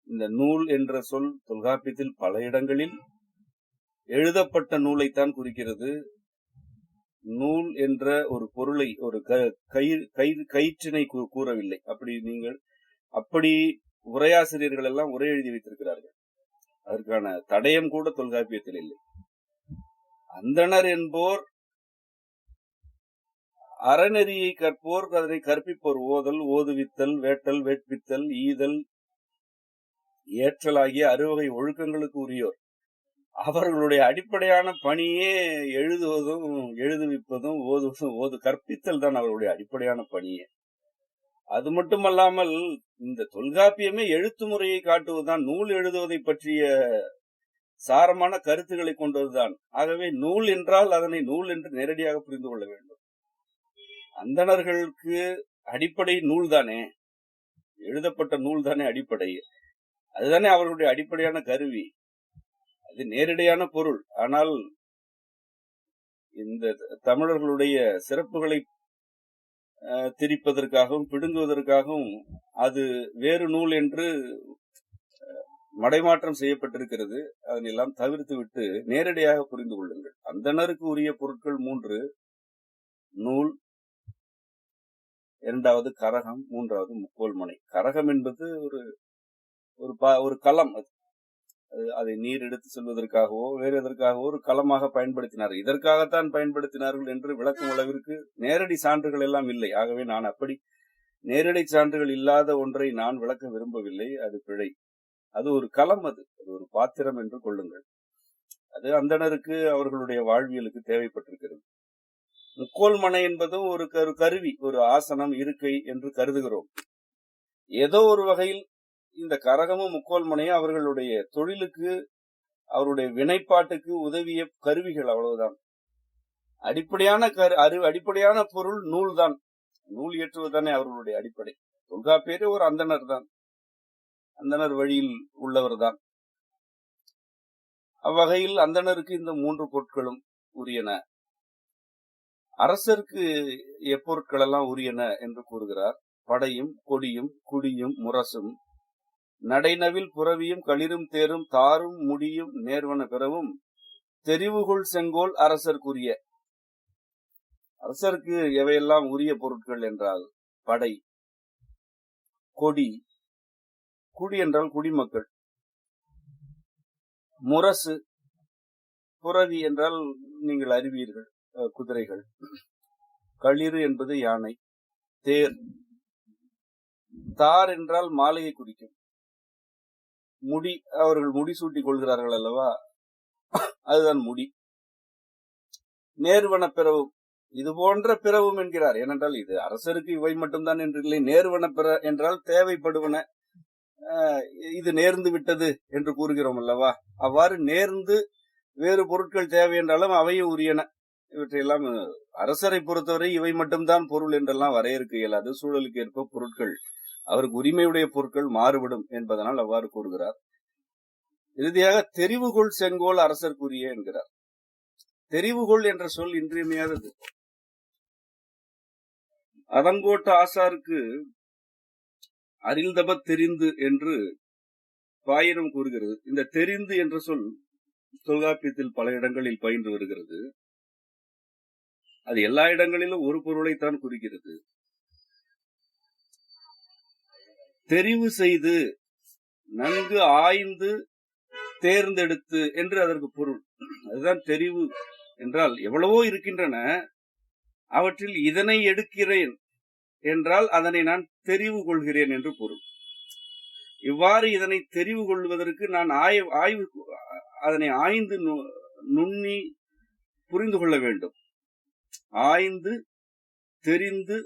இந்த நூல் என்ற சொல் தொல்காப்பியத்தில் பல இடங்களில் எழுதப்பட்ட நூலைத்தான் குறிக்கிறது. நூல் என்ற ஒரு பொருளை, ஒரு கயிற்றினை கூறவில்லை. அப்படி உரையாசிரியர்கள் எல்லாம் உரை எழுதி வைத்திருக்கிறார்கள். அதற்கான தடயம் கூட தொல்காப்பியத்தில் இல்லை. அந்தணர் என்போர் அறநெறியை கற்போர், அதனை கற்பிப்போர். ஓதல், ஓதுவித்தல், வேட்டல், வேட்பித்தல், ஈதல், ஏற்றல் ஆகிய 6 வகை ஒழுக்கங்களுக்கு உரியோர். அவர்களுடைய அடிப்படையான பணியே எழுதுவதும், எழுதுவிப்பதும், ஓதுவதும், கற்பித்தல் தான் அவர்களுடைய அடிப்படையான பணியே. அது மட்டுமல்லாமல் இந்த தொல்காப்பியமே எழுத்து முறையை காட்டுவதுதான். நூல் எழுதுவதை பற்றிய சாரமான கருத்துக்களை கொண்டதுதான். ஆகவே நூல் என்றால் அதனை நூல் என்று நேரடியாக புரிந்து கொள்ள வேண்டும். அந்தணர்களுக்கு அடிப்படை நூல் தானே, எழுதப்பட்ட நூல் தானே அடிப்படை. அதுதானே அவர்களுடைய அடிப்படையான கருவி. அது நேரடியான பொருள். ஆனால் இந்த தமிழர்களுடைய சிறப்புகளை திரிப்பதற்காகவும் பிடுங்குவதற்காகவும் அது வேறு நூல் என்று மடைமாற்றம் செய்யப்பட்டிருக்கிறது. அதனெல்லாம் தவிர்த்து விட்டு நேரடியாக புரிந்து கொள்ளுங்கள். அந்தணருக்கு உரிய பொருட்கள் 3: நூல், 2வது கரகம், 3வது முக்கோல் மணை. கரகம் என்பது ஒரு களம். அதை நீர் எடுத்து செல்வதற்காகவோ வேறு எதற்காகவோ ஒரு களமாக பயன்படுத்தினார்கள். இதற்காகத்தான் பயன்படுத்தினார்கள் என்று விளக்கும் அளவிற்கு நேரடி சான்றுகள் எல்லாம் இல்லை. ஆகவே நான் அப்படி நேரடி சான்றுகள் இல்லாத ஒன்றை நான் விளக்க விரும்பவில்லை. அது பிழை. அது ஒரு களம், அது ஒரு பாத்திரம் என்று கொள்ளுங்கள். அது அந்தணருக்கு அவர்களுடைய வாழ்வியலுக்கு தேவைப்பட்டிருக்கிறது. முக்கோல் மனை என்பதும் ஒரு கருவி, ஒரு ஆசனம், இருக்கை என்று கருதுகிறோம். ஏதோ ஒரு வகையில் இந்த கரகமும் முக்கோல் மனையும் அவர்களுடைய தொழிலுக்கு, அவருடைய வினைப்பாட்டுக்கு உதவிய கருவிகள், அவ்வளவுதான். அடிப்படையான பொருள் நூல் தான். நூல் இயற்றுவதுதானே அவர்களுடைய அடிப்படை. தொல்காப்பியரே ஒரு அந்தணர் தான். அந்தணர் வழியில் உள்ளவர்தான். அவ்வகையில் அந்தணருக்கு இந்த 3 பொருட்களும் உரியன. அரசருக்கு எப்பொருட்கள் எல்லாம் உரியன என்று கூறுகிறார். படையும் கொடியும் குடியும் முரசும் நடைநவில் புறவியும் களிரும் தேரும் தாரும் முடியும் நேர்வன பெறவும் தெரிவுகொள் செங்கோல் அரசர்க்குரிய. அரசருக்கு எவையெல்லாம் உரிய பொருட்கள் என்றால் படை, கொடி, குடி என்றால் குடிமக்கள், முரசு, புறவி என்றால் நீங்கள் அறிவீர்கள் குதிரைகள், களிறு என்பது யானை, தேர், தார் என்றால் மாலையை குறிக்கும், முடி அவர்கள் முடி சூட்டிக் கொள்கிறார்கள் அல்லவா, அதுதான் முடி. நேர்வன பிறவும், இது போன்ற பிறவும் என்கிறார். ஏனென்றால் இது அரசருக்கு இவை மட்டும்தான் என்று இல்லை. நேர்வன பிற என்றால் தேவைப்படுவன, இது நேர்ந்து விட்டது என்று கூறுகிறோம் அல்லவா, அவ்வாறு நேர்ந்து வேறு பொருட்கள் தேவை என்றாலும் அவையும் உரியன. இவற்றையெல்லாம் அரசரை பொறுத்தவரை இவை மட்டும்தான் பொருள் என்றெல்லாம் வரையறுக்க இயலாது. சூழலுக்கு ஏற்ப பொருட்கள், அவருக்கு உரிமையுடைய பொருட்கள் மாறுபடும் என்பதனால் அவ்வாறு கூறுகிறார். இறுதியாக தெரிவுகொள் செங்கோல் அரசர்க்குரிய என்கிறார். தெரிவுகொள் என்ற சொல் இன்றியமையாதது. அதங்கோட்ட ஆசாருக்கு அரில்தப தெரிந்து என்று பாயிரம் கூறுகிறது. இந்த தெரிந்து என்ற சொல் தொல்காப்பியத்தில் பல இடங்களில் பயின்று வருகிறது. அது எல்லா இடங்களிலும் ஒரு பொருளைத்தான் குறிக்கிறது. தெரிவு செய்து நன்கு ஆய்ந்து தேர்ந்தெடுத்து என்று அதற்கு பொருள். அதுதான் தெரிவு என்றால். எவ்வளவோ இருக்கின்றன, அவற்றில் இதனை எடுக்கிறேன் என்றால் அதனை நான் தெரிவு கொள்கிறேன் என்று பொருள். இவ்வாறு இதனை தெரிவு கொள்வதற்கு நான் அதனை ஆய்ந்து நுண்ணி புரிந்து கொள்ள வேண்டும். ஆய்ந்து தெரிந்து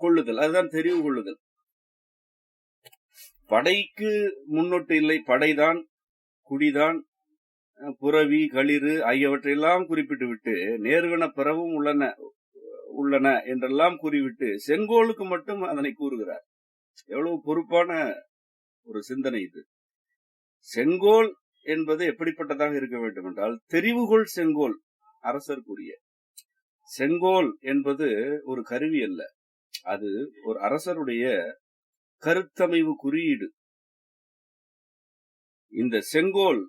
கொள்ளுதல், அதுதான் தெரிவு கொள்ளுதல். படைக்கு முன்னொட்டு இல்லை. படைதான், குடிதான், புறவி, களிறு ஆகியவற்றையெல்லாம் குறிப்பிட்டு விட்டு நேர்வன பிறவும் உள்ளன என்றெல்லாம் கூறிவிட்டு செங்கோலுக்கு மட்டும் அதனை கூறுகிறார். எவ்வளவு பொறுப்பான ஒரு சிந்தனை இது. செங்கோல் என்பது எப்படிப்பட்டதாக இருக்க வேண்டும் என்றால் தெரிவுகொள் செங்கோல் அரசர்க்குரிய. செங்கோல் என்பது ஒரு கருவி அல்ல, அது ஒரு அரசருடைய கருத்தமைவு குறியீடு. இந்த செங்கோல்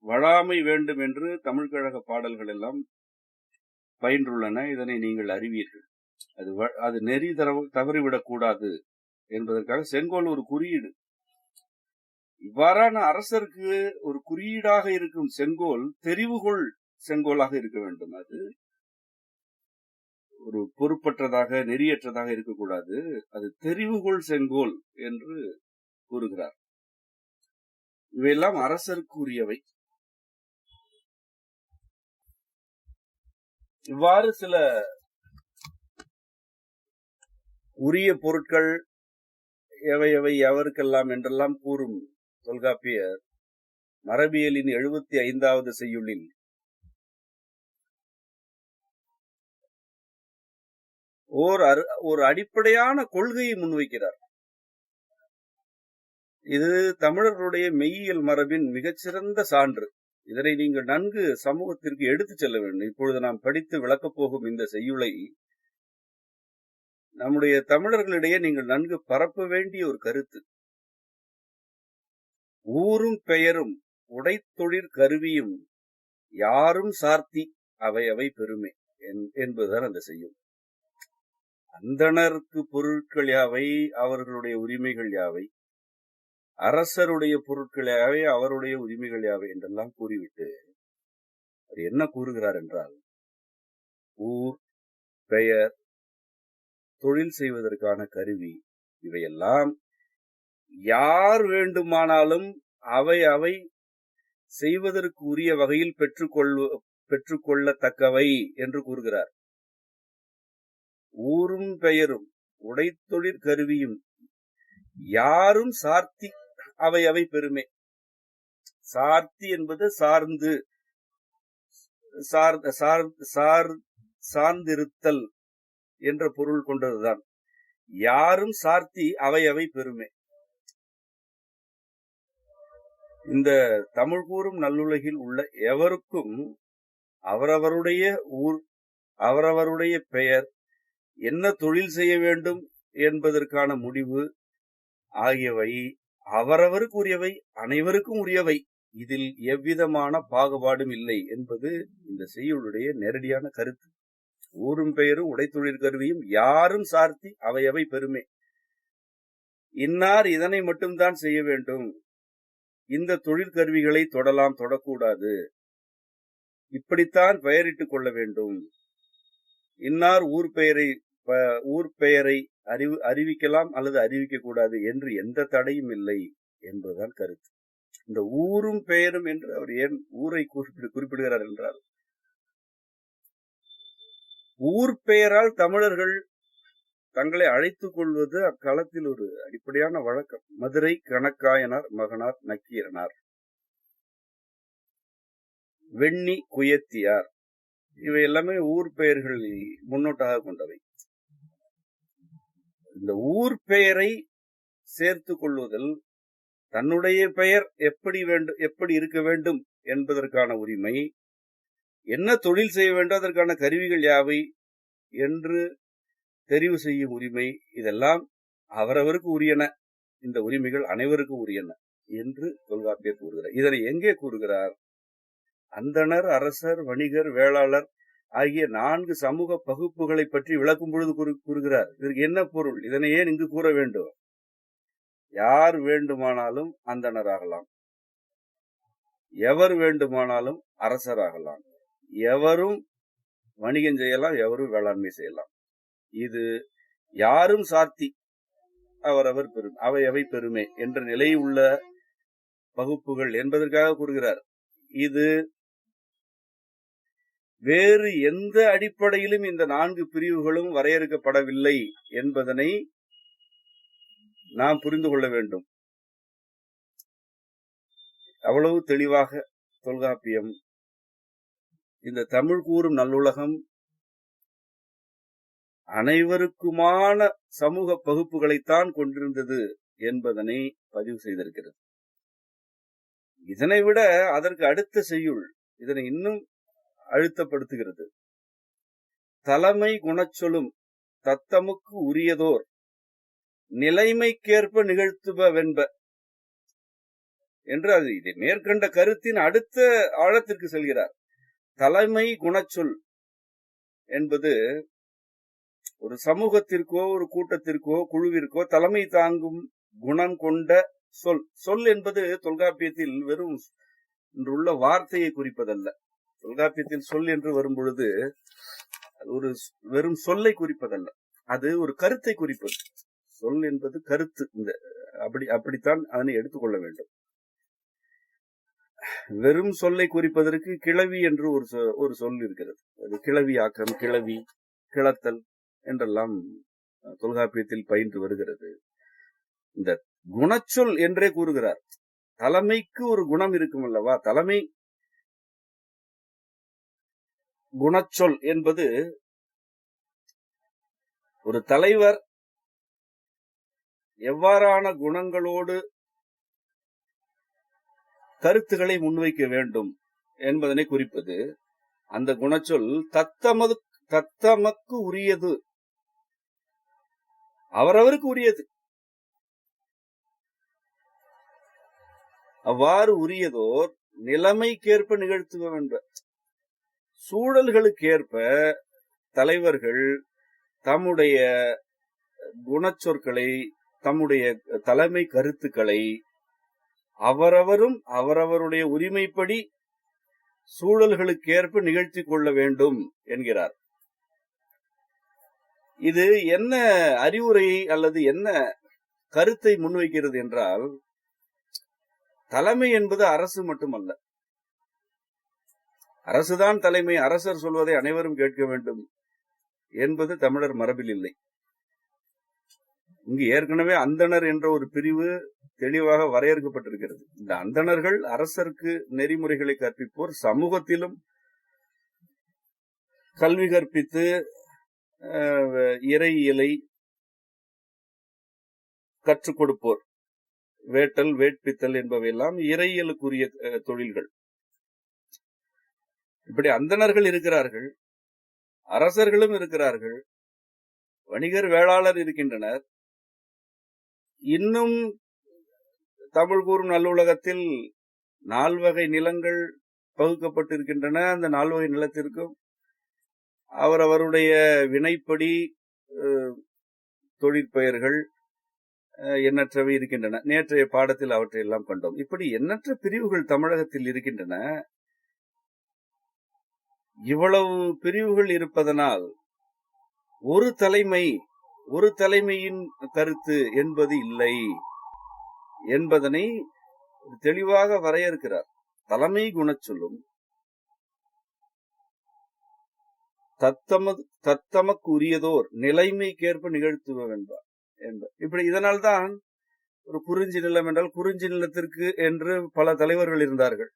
வழாமை வேண்டும் என்று தமிழ்கழக பாடல்கள் எல்லாம் பயின்றுள்ளன. இதனை நீங்கள் அறிவீர்கள். அது நெறி தவறிவிடக் கூடாது என்பதற்காக செங்கோல் ஒரு குறியீடு. இவ்வாறான அரசருக்கு ஒரு குறியீடாக இருக்கும் செங்கோல் தெரிவுகொள் செங்கோலாக இருக்க வேண்டும். அது ஒரு பொறுப்பற்றதாக நெறியற்றதாக இருக்கக்கூடாது. அது தெரிவுகொள் செங்கோல் என்று கூறுகிறார். இவையெல்லாம் அரசருக்கு உரியவை. இவ்வாறு சில உரிய பொருட்கள் எவை எவருக்கெல்லாம் என்றெல்லாம் கூறும் தொல்காப்பியர் மரபியலின் 75வது செய்யுளில் ஒரு அடிப்படையான கொள்கையை முன்வைக்கிறார். இது தமிழர்களுடைய மெய்யியல் மரபின் மிகச்சிறந்த சான்று. இதனை நீங்கள் நன்கு சமூகத்திற்கு எடுத்துச் செல்ல வேண்டும். இப்பொழுது நாம் படித்து விளக்கப் போகும் இந்த செய்யுளை நம்முடைய தமிழர்களிடையே நீங்கள் நன்கு பரப்ப வேண்டிய ஒரு கருத்து. ஊரும் பெயரும் உடைத்தொழிற் கருவியும் யாரும் சார்த்தி அவை பெருமை என்பதுதான் அந்த செய்யுள். அந்தணருக்கு பொருட்கள் யாவை, அவர்களுடைய உரிமைகள் யாவை, அரசருடைய பொருட்கள் யாவை, அவருடைய உரிமைகள் யாவை என்றெல்லாம் கூறிவிட்டு அவர் என்ன கூறுகிறார் என்றால், ஊர், பெயர், தொழில் செய்வதற்கான கருவி, இவையெல்லாம் யார் வேண்டுமானாலும் அவை செய்வதற்கு உரிய வகையில் பெற்றுக்கொள்ளத்தக்கவை என்று கூறுகிறார். ஊரும் பெயரும் உடைத்தொழிற் கருவியும் யாரும் சார்த்தி அவை பெருமை. சார்த்தி என்பது சார்ந்திருத்தல் என்ற பொருள் கொண்டதுதான். யாரும் சார்த்தி அவை பெருமை. இந்த தமிழ் கூறும் நல்லுலகில் உள்ள எவருக்கும் அவரவருடைய ஊர், அவரவருடைய பெயர், என்ன தொழில் செய்ய வேண்டும் என்பதற்கான முடிவு ஆகியவை அவரவருக்கு உரியவை, அனைவருக்கும் உரியவை. இதில் எவ்விதமான பாகுபாடும் இல்லை என்பது இந்த செய்யுளுடைய நேரடியான கருத்து. ஊரும் பெயரும் உடைத்தொழில் கருவியும் யாரும் சார்த்தி அவையவை பெருமை. இன்னார் இதனை மட்டும்தான் செய்ய வேண்டும், இந்த தொழிற்கருவிகளை தொடலாம், தொடக்கூடாது, இப்படித்தான் பெயரிட்டுக் கொள்ள வேண்டும், இன்னார் ஊர் பெயரை அறிவிக்கலாம் அல்லது அறிவிக்க கூடாது என்று எந்த தடையும் இல்லை என்பதுதான் கருத்து. இந்த ஊரும் பெயரும் என்று அவர் ஏன் ஊரை குறிப்பிடுகிறார் என்றால், ஊர் பெயரால் தமிழர்கள் தங்களை அழைத்துக் கொள்வது அக்காலத்தில் ஒரு அடிப்படையான வழக்கம். மதுரை கணக்காயனார் மகனார் நக்கீரனார், வெண்ணி குயத்தியார், இவை எல்லாமே ஊர் பெயர்களை முன்னோட்டாக கொண்டவை. இந்த ஊர் பெயரை சேர்த்துக் கொள்வதில் தன்னுடைய பெயர் எப்படி இருக்க வேண்டும் என்பதற்கான உரிமை, என்ன தொழில் செய்ய வேண்டும் அதற்கான கருவிகள் யாவை என்று தெரிவு செய்யும் உரிமை, இதெல்லாம் அவரவருக்கு உரியன. இந்த உரிமைகள் அனைவருக்கும் உரியன என்று தொல்காப்பியர் கூறுகிறார். இதனை எங்கே கூறுகிறார்? அந்தணர், அரசர், வணிகர், வேளாளர் ஆகிய 4 சமூக பகுப்புகளை பற்றி விளக்கும் பொழுது கூறுகிறார். இதற்கு என்ன பொருள்? இதனை ஏன் இங்கு கூற வேண்டும்? யார் வேண்டுமானாலும் அந்தணராகலாம், எவர் வேண்டுமானாலும் அரசராகலாம், எவரும் வணிகம் செய்யலாம், எவரும் வேளாண்மை செய்யலாம். இது யாரும் சார்த்தி அவரவர் பெருமை, அவை பெருமை என்ற நிலை உள்ள பகுப்புகள் என்பதற்காக கூறுகிறார். இது வேறு எந்த அடிப்படையிலும் இந்த 4 பிரிவுகளும் வரையறுக்கப்படவில்லை என்பதனை நாம் புரிந்து கொள்ள வேண்டும். அவ்வளவு தெளிவாக தொல்காப்பியம் இந்த தமிழ் கூறும் நல்லுலகம் அனைவருக்குமான சமூக பகுப்புகளைத்தான் கொண்டிருந்தது என்பதனை பதிவு செய்திருக்கிறது. இதனை விட அதற்கு அடுத்த செய்யுள் இதனை இன்னும் அழுத்தப்படுத்துகிறது. தலைமை குணச்சொலும் தத்தமுக்கு உரியதோர் நிலைமைக்கேற்ப நிகழ்த்துபவென்ப என்று அது இதை மேற்கண்ட கருத்தின் அடுத்த ஆழத்திற்கு செல்கிறார். தலைமை குணச்சொல் என்பது ஒரு சமூகத்திற்கோ ஒரு கூட்டத்திற்கோ குழுவிற்கோ தலைமை தாங்கும் குணம் கொண்ட சொல். சொல் என்பது தொல்காப்பியத்தில் வெறும் இன்றுள்ள வார்த்தையை குறிப்பதல்ல. தொல்காப்பியத்தில் சொல் என்று வரும் பொழுது ஒரு வெறும் சொல்லை குறிப்பதல்ல, அது ஒரு கருத்தை குறிப்பது. சொல் என்பது கருத்து. அப்படித்தான் அதனை எடுத்துக்கொள்ள வேண்டும். வெறும் சொல்லை குறிப்பதற்கு கிளவி என்று ஒரு சொல் இருக்கிறது. அது கிளவியாக்கம், கிளவி, கிளத்தல் என்றெல்லாம் தொல்காப்பியத்தில் பயின்று வருகிறது. இந்த குணச்சொல் என்றே கூறுகிறார். தலைமைக்கு ஒரு குணம் இருக்கும் அல்லவா? தலைமை குணச்சொல் என்பது ஒரு தலைவர் எவ்வாறான குணங்களோடு கருத்துக்களை முன்வைக்க வேண்டும் என்பதனை குறிப்பது. அந்த குணச்சொல் தத்தமக்கு உரியது, அவரவருக்கு உரியது. அவ்வாறு உரியதோர் நிலைமைக்கேற்ப நிகழ்த்துவ. சூழல்களுக்கேற்ப தலைவர்கள் தம்முடைய குணச்சொற்களை, தம்முடைய தலைமை கருத்துக்களை அவரவரும் அவரவருடைய உரிமைப்படி சூழல்களுக்கேற்ப நிகழ்த்தி கொள்ள வேண்டும் என்கிறார். இது என்ன அறிவுரையை அல்லது என்ன கருத்தை முன்வைக்கிறது என்றால், தலைமை என்பது அரசு மட்டுமல்ல. அரசுதான் தலைமை, அரசர் சொல்வதை அனைவரும் கேட்க வேண்டும் என்பது தமிழர் மரபில் இல்லை. இங்கு ஏற்கனவே அந்தணர் என்ற ஒரு பிரிவு தெளிவாக வரையறுக்கப்பட்டிருக்கிறது. இந்த அந்தணர்கள் அரசருக்கு நெறிமுறைகளை கற்பிப்போர், சமூகத்திலும் கல்வி கற்பித்து இறையியலை கற்றுக் கொடுப்போர் வேட்டல், வேட்பித்தல் என்பவையெல்லாம் இறையியலுக்குரிய தொழில்கள். இப்படி அந்தணர்கள் இருக்கிறார்கள், அரசர்களும் இருக்கிறார்கள், வணிகர், வேளாளர் இருக்கின்றனர். இன்னும் தமிழ் கூறும் நல்லுலகத்தில் 4 வகை நிலங்கள் பகுக்கப்பட்டிருக்கின்றன. அந்த 4 வகை நிலத்திற்கும் அவரவருடைய வினைப்படி தொழிற்பெயர்கள் எண்ணற்றவை இருக்கின்றன. நேற்றைய பாடத்தில் அவற்றையெல்லாம் கண்டோம். இப்படி எண்ணற்ற பிரிவுகள் தமிழகத்தில் இருக்கின்றன. இவ்வளவு பிரிவுகள் இருப்பதனால் ஒரு தலைமையின் கருத்து என்பது இல்லை என்பதனை தெளிவாக வரையறுக்கிறார். தலைமை குணச்சொல்லும் தத்தமக்கு உரியதோர் நிலைமைக்கேற்ப நிகழ்த்துவ என்பார். இப்படி இதனால்தான் ஒரு குறிஞ்சி நிலம் என்றால் குறிஞ்சி நிலத்திற்கு என்று பல தலைவர்கள் இருந்தார்கள்.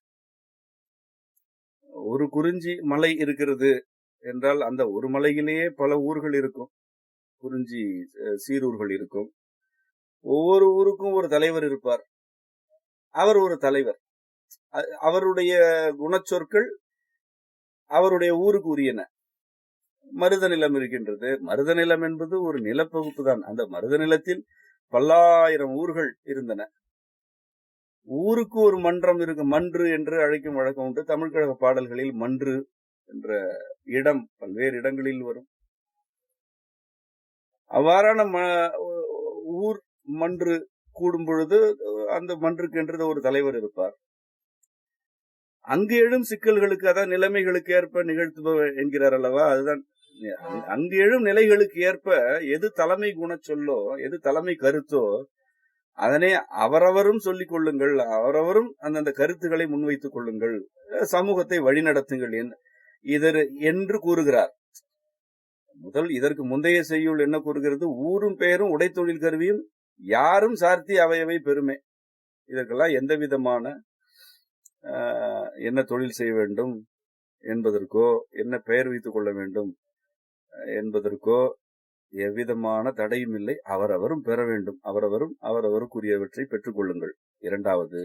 ஒரு குறிஞ்சி மலை இருக்கிறது என்றால் அந்த ஒரு மலையிலேயே பல ஊர்கள் இருக்கும், குறிஞ்சி சீரூர்கள் இருக்கும். ஒவ்வொரு ஊருக்கும் ஒரு தலைவர் இருப்பார். அவர் ஒரு தலைவர். அவருடைய குணச்சொற்கள் அவருடைய ஊருக்கு உரியன. மருத நிலம் இருக்கின்றது. மருத நிலம் என்பது ஒரு நிலப்பகுப்பு தான். அந்த மருத நிலத்தில் பல்லாயிரம் ஊர்கள் இருந்தன. ஊருக்கு ஒரு மன்றம் இருக்கு. மன்று என்று அழைக்கும் வழக்கம் உண்டு. தமிழ் கழக பாடல்களில் மன்று என்ற இடம் பல்வேறு இடங்களில் வரும். அவ்வாறான ஊர் மன்று கூடும் பொழுது அந்த மன்றுக்கு என்று ஒரு தலைவர் இருப்பார். அங்கு எழும் சிக்கல்களுக்கு, அதாவது நிலைமைகளுக்கு ஏற்ப நிகழ்த்துபவர் என்கிறார் அல்லவா, அதுதான். அங்கு எழும் நிலைகளுக்கு ஏற்ப எது தலைமை குணச்சொல்லோ, எது தலைமை கருத்தோ அதனை அவரவரும் சொல்லிக் கொள்ளுங்கள், அவரவரும் அந்தந்த கருத்துக்களை முன்வைத்துக் கொள்ளுங்கள், சமூகத்தை வழிநடத்துங்கள் என்று கூறுகிறார். இதற்கு முந்தைய செய்யுள் என்ன கூறுகிறது? ஊரும் பெயரும் உடைத்தொழில் கருவியும் யாரும் சார்த்தி அவையவை பெருமை. இதற்கெல்லாம் எந்த விதமான என்ன தொழில் செய்ய வேண்டும் என்பதற்கோ, என்ன பெயர் வைத்துக் கொள்ள வேண்டும் என்பதற்கோ எவ்விதமான தடையும் இல்லை. அவரவரும் பெற வேண்டும். அவரவருக்குரியவற்றை பெற்றுக் கொள்ளுங்கள். இரண்டாவது,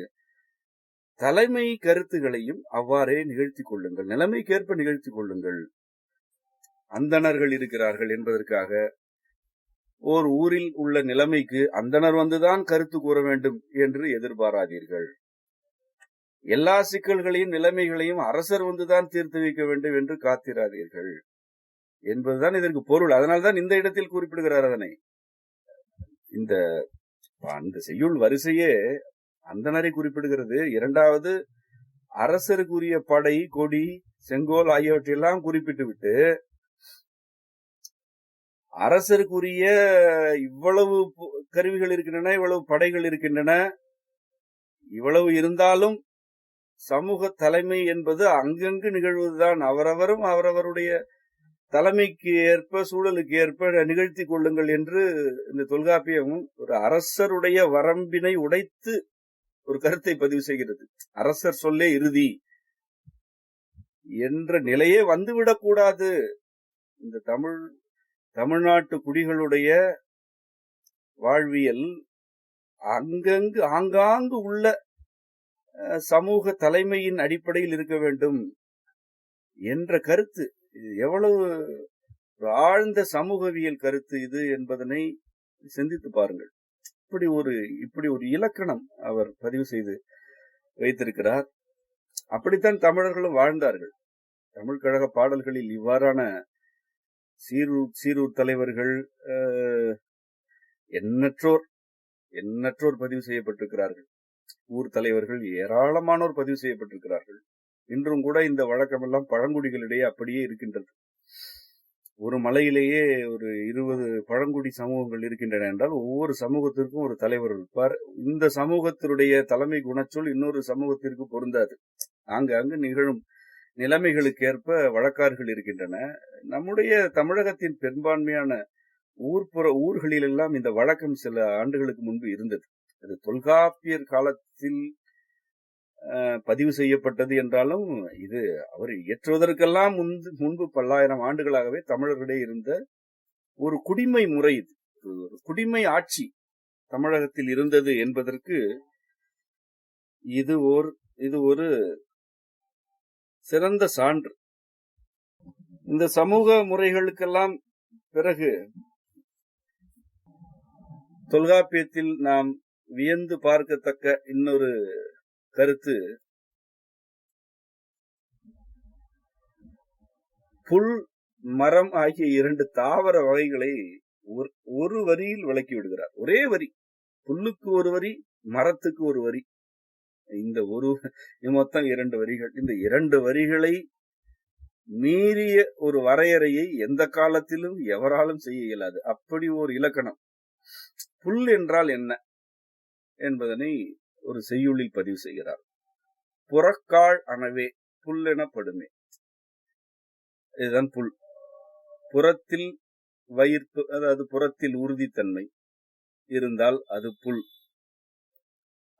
தலைமை கருத்துகளையும் அவ்வாறே நிகழ்த்திக் கொள்ளுங்கள், நிலைமைக்கேற்ப நிகழ்த்திக் கொள்ளுங்கள். அந்தணர்கள் இருக்கிறார்கள் என்பதற்காக ஓர் ஊரில் உள்ள நிலைமைக்கு அந்தணர் வந்துதான் கருத்து கூற வேண்டும் என்று எதிர்பாராதீர்கள். எல்லா சிக்கல்களையும் நிலைமைகளையும் அரசர் வந்துதான் தீர்த்து வைக்க வேண்டும் என்று காத்திராதீர்கள் என்பதுதான் இதற்கு பொருள். அதனால்தான் இந்த இடத்தில் குறிப்பிடுகிறார் அதனை. இந்த செய்யுள் வரிசையே அந்தணரை குறிப்பிடுகிறது. இரண்டாவது, அரசருக்குரிய படை, கொடி, செங்கோல் ஆகியவற்றையெல்லாம் குறிப்பிட்டு விட்டு அரசருக்குரிய இவ்வளவு கருவிகள் இருக்கின்றன, இவ்வளவு படைகள் இருக்கின்றன, இவ்வளவு இருந்தாலும் சமூக தலைமை என்பது அங்கங்கு நிகழ்வதுதான். அவரவரும் அவரவருடைய தலைமைக்கு ஏற்ப, சூழலுக்கு ஏற்ப நிகழ்த்தி கொள்ளுங்கள் என்று இந்த தொல்காப்பியம் ஒரு அரசருடைய வரம்பினை உடைத்து ஒரு கருத்தை பதிவு செய்கிறது. அரசர் சொல்லே இறுதி என்ற நிலையே வந்துவிடக் கூடாது. இந்த தமிழ்நாட்டு குடிகளுடைய வாழ்வியல் ஆங்காங்கு உள்ள சமூக தலைமையின் அடிப்படையில் இருக்க வேண்டும் என்ற கருத்து. எவ்வளவு ஆழ்ந்த சமூகவியல் கருத்து இது என்பதனை சிந்தித்து பாருங்கள். இப்படி ஒரு இலக்கணம் அவர் பதிவு செய்து வைத்திருக்கிறார். அப்படித்தான் தமிழர்களும் வாழ்ந்தார்கள். தமிழ் கழக பாடல்களில் இவ்வாறான சீரூர் தலைவர்கள் எண்ணற்றோர் பதிவு செய்யப்பட்டிருக்கிறார்கள். ஊர் தலைவர்கள் ஏராளமானோர் பதிவு செய்யப்பட்டிருக்கிறார்கள். இன்றும் கூட இந்த வழக்கமெல்லாம் பழங்குடிகளிடையே அப்படியே இருக்கின்றது. ஒரு மலையிலேயே ஒரு 20 பழங்குடி சமூகங்கள் இருக்கின்றன என்றால் ஒவ்வொரு சமூகத்திற்கும் ஒரு தலைவர் இருப்பார். இந்த சமூகத்தினுடைய தலைமை குணச்சொல் இன்னொரு சமூகத்திற்கு பொருந்தாது. அங்கு நிகழும் நிலைமைகளுக்கு ஏற்ப வழக்காறுகள் இருக்கின்றன. நம்முடைய தமிழகத்தின் பெரும்பான்மையான ஊர்களிலெல்லாம் இந்த வழக்கம் சில ஆண்டுகளுக்கு முன்பு இருந்தது. அது தொல்காப்பியர் காலத்தில் பதிவு செய்யப்பட்டது என்றாலும் இது அவர் இயற்றுவதற்கெல்லாம் முன்பு பல்லாயிரம் ஆண்டுகளாகவே தமிழர்களிடையே இருந்த ஒரு குடிமை முறை. இது ஒரு குடிமை ஆட்சி. தமிழகத்தில் இருந்தது என்பதற்கு இது ஒரு சிறந்த சான்று. இந்த சமூக முறைகளுக்கெல்லாம் பிறகு தொல்காப்பியத்தில் நாம் வியந்து பார்க்கத்தக்க இன்னொரு கருத்து, புல் மரம் ஆகிய 2 தாவர வகைகளை ஒரு வரியில் விளக்கி விடுகிறார். ஒரே வரி, புல்லுக்கு ஒரு வரி, மரத்துக்கு ஒரு வரி. இந்த மொத்தம் 2 வரிகள். இந்த 2 வரிகளை மீறிய ஒரு வரையறையை எந்த காலத்திலும் எவராலும் செய்ய இயலாது. அப்படி ஒரு இலக்கணம். புல் என்றால் என்ன என்பதனை ஒரு செய்யுளில் பதிவு செய்கிறார். புறக்கால் அணவே புல் எனப்படுமே. இதுதான் புல். புறத்தில் வயிர்ப்பு, அதாவது புறத்தில் உறுதித்தன்மை இருந்தால் அது புல்.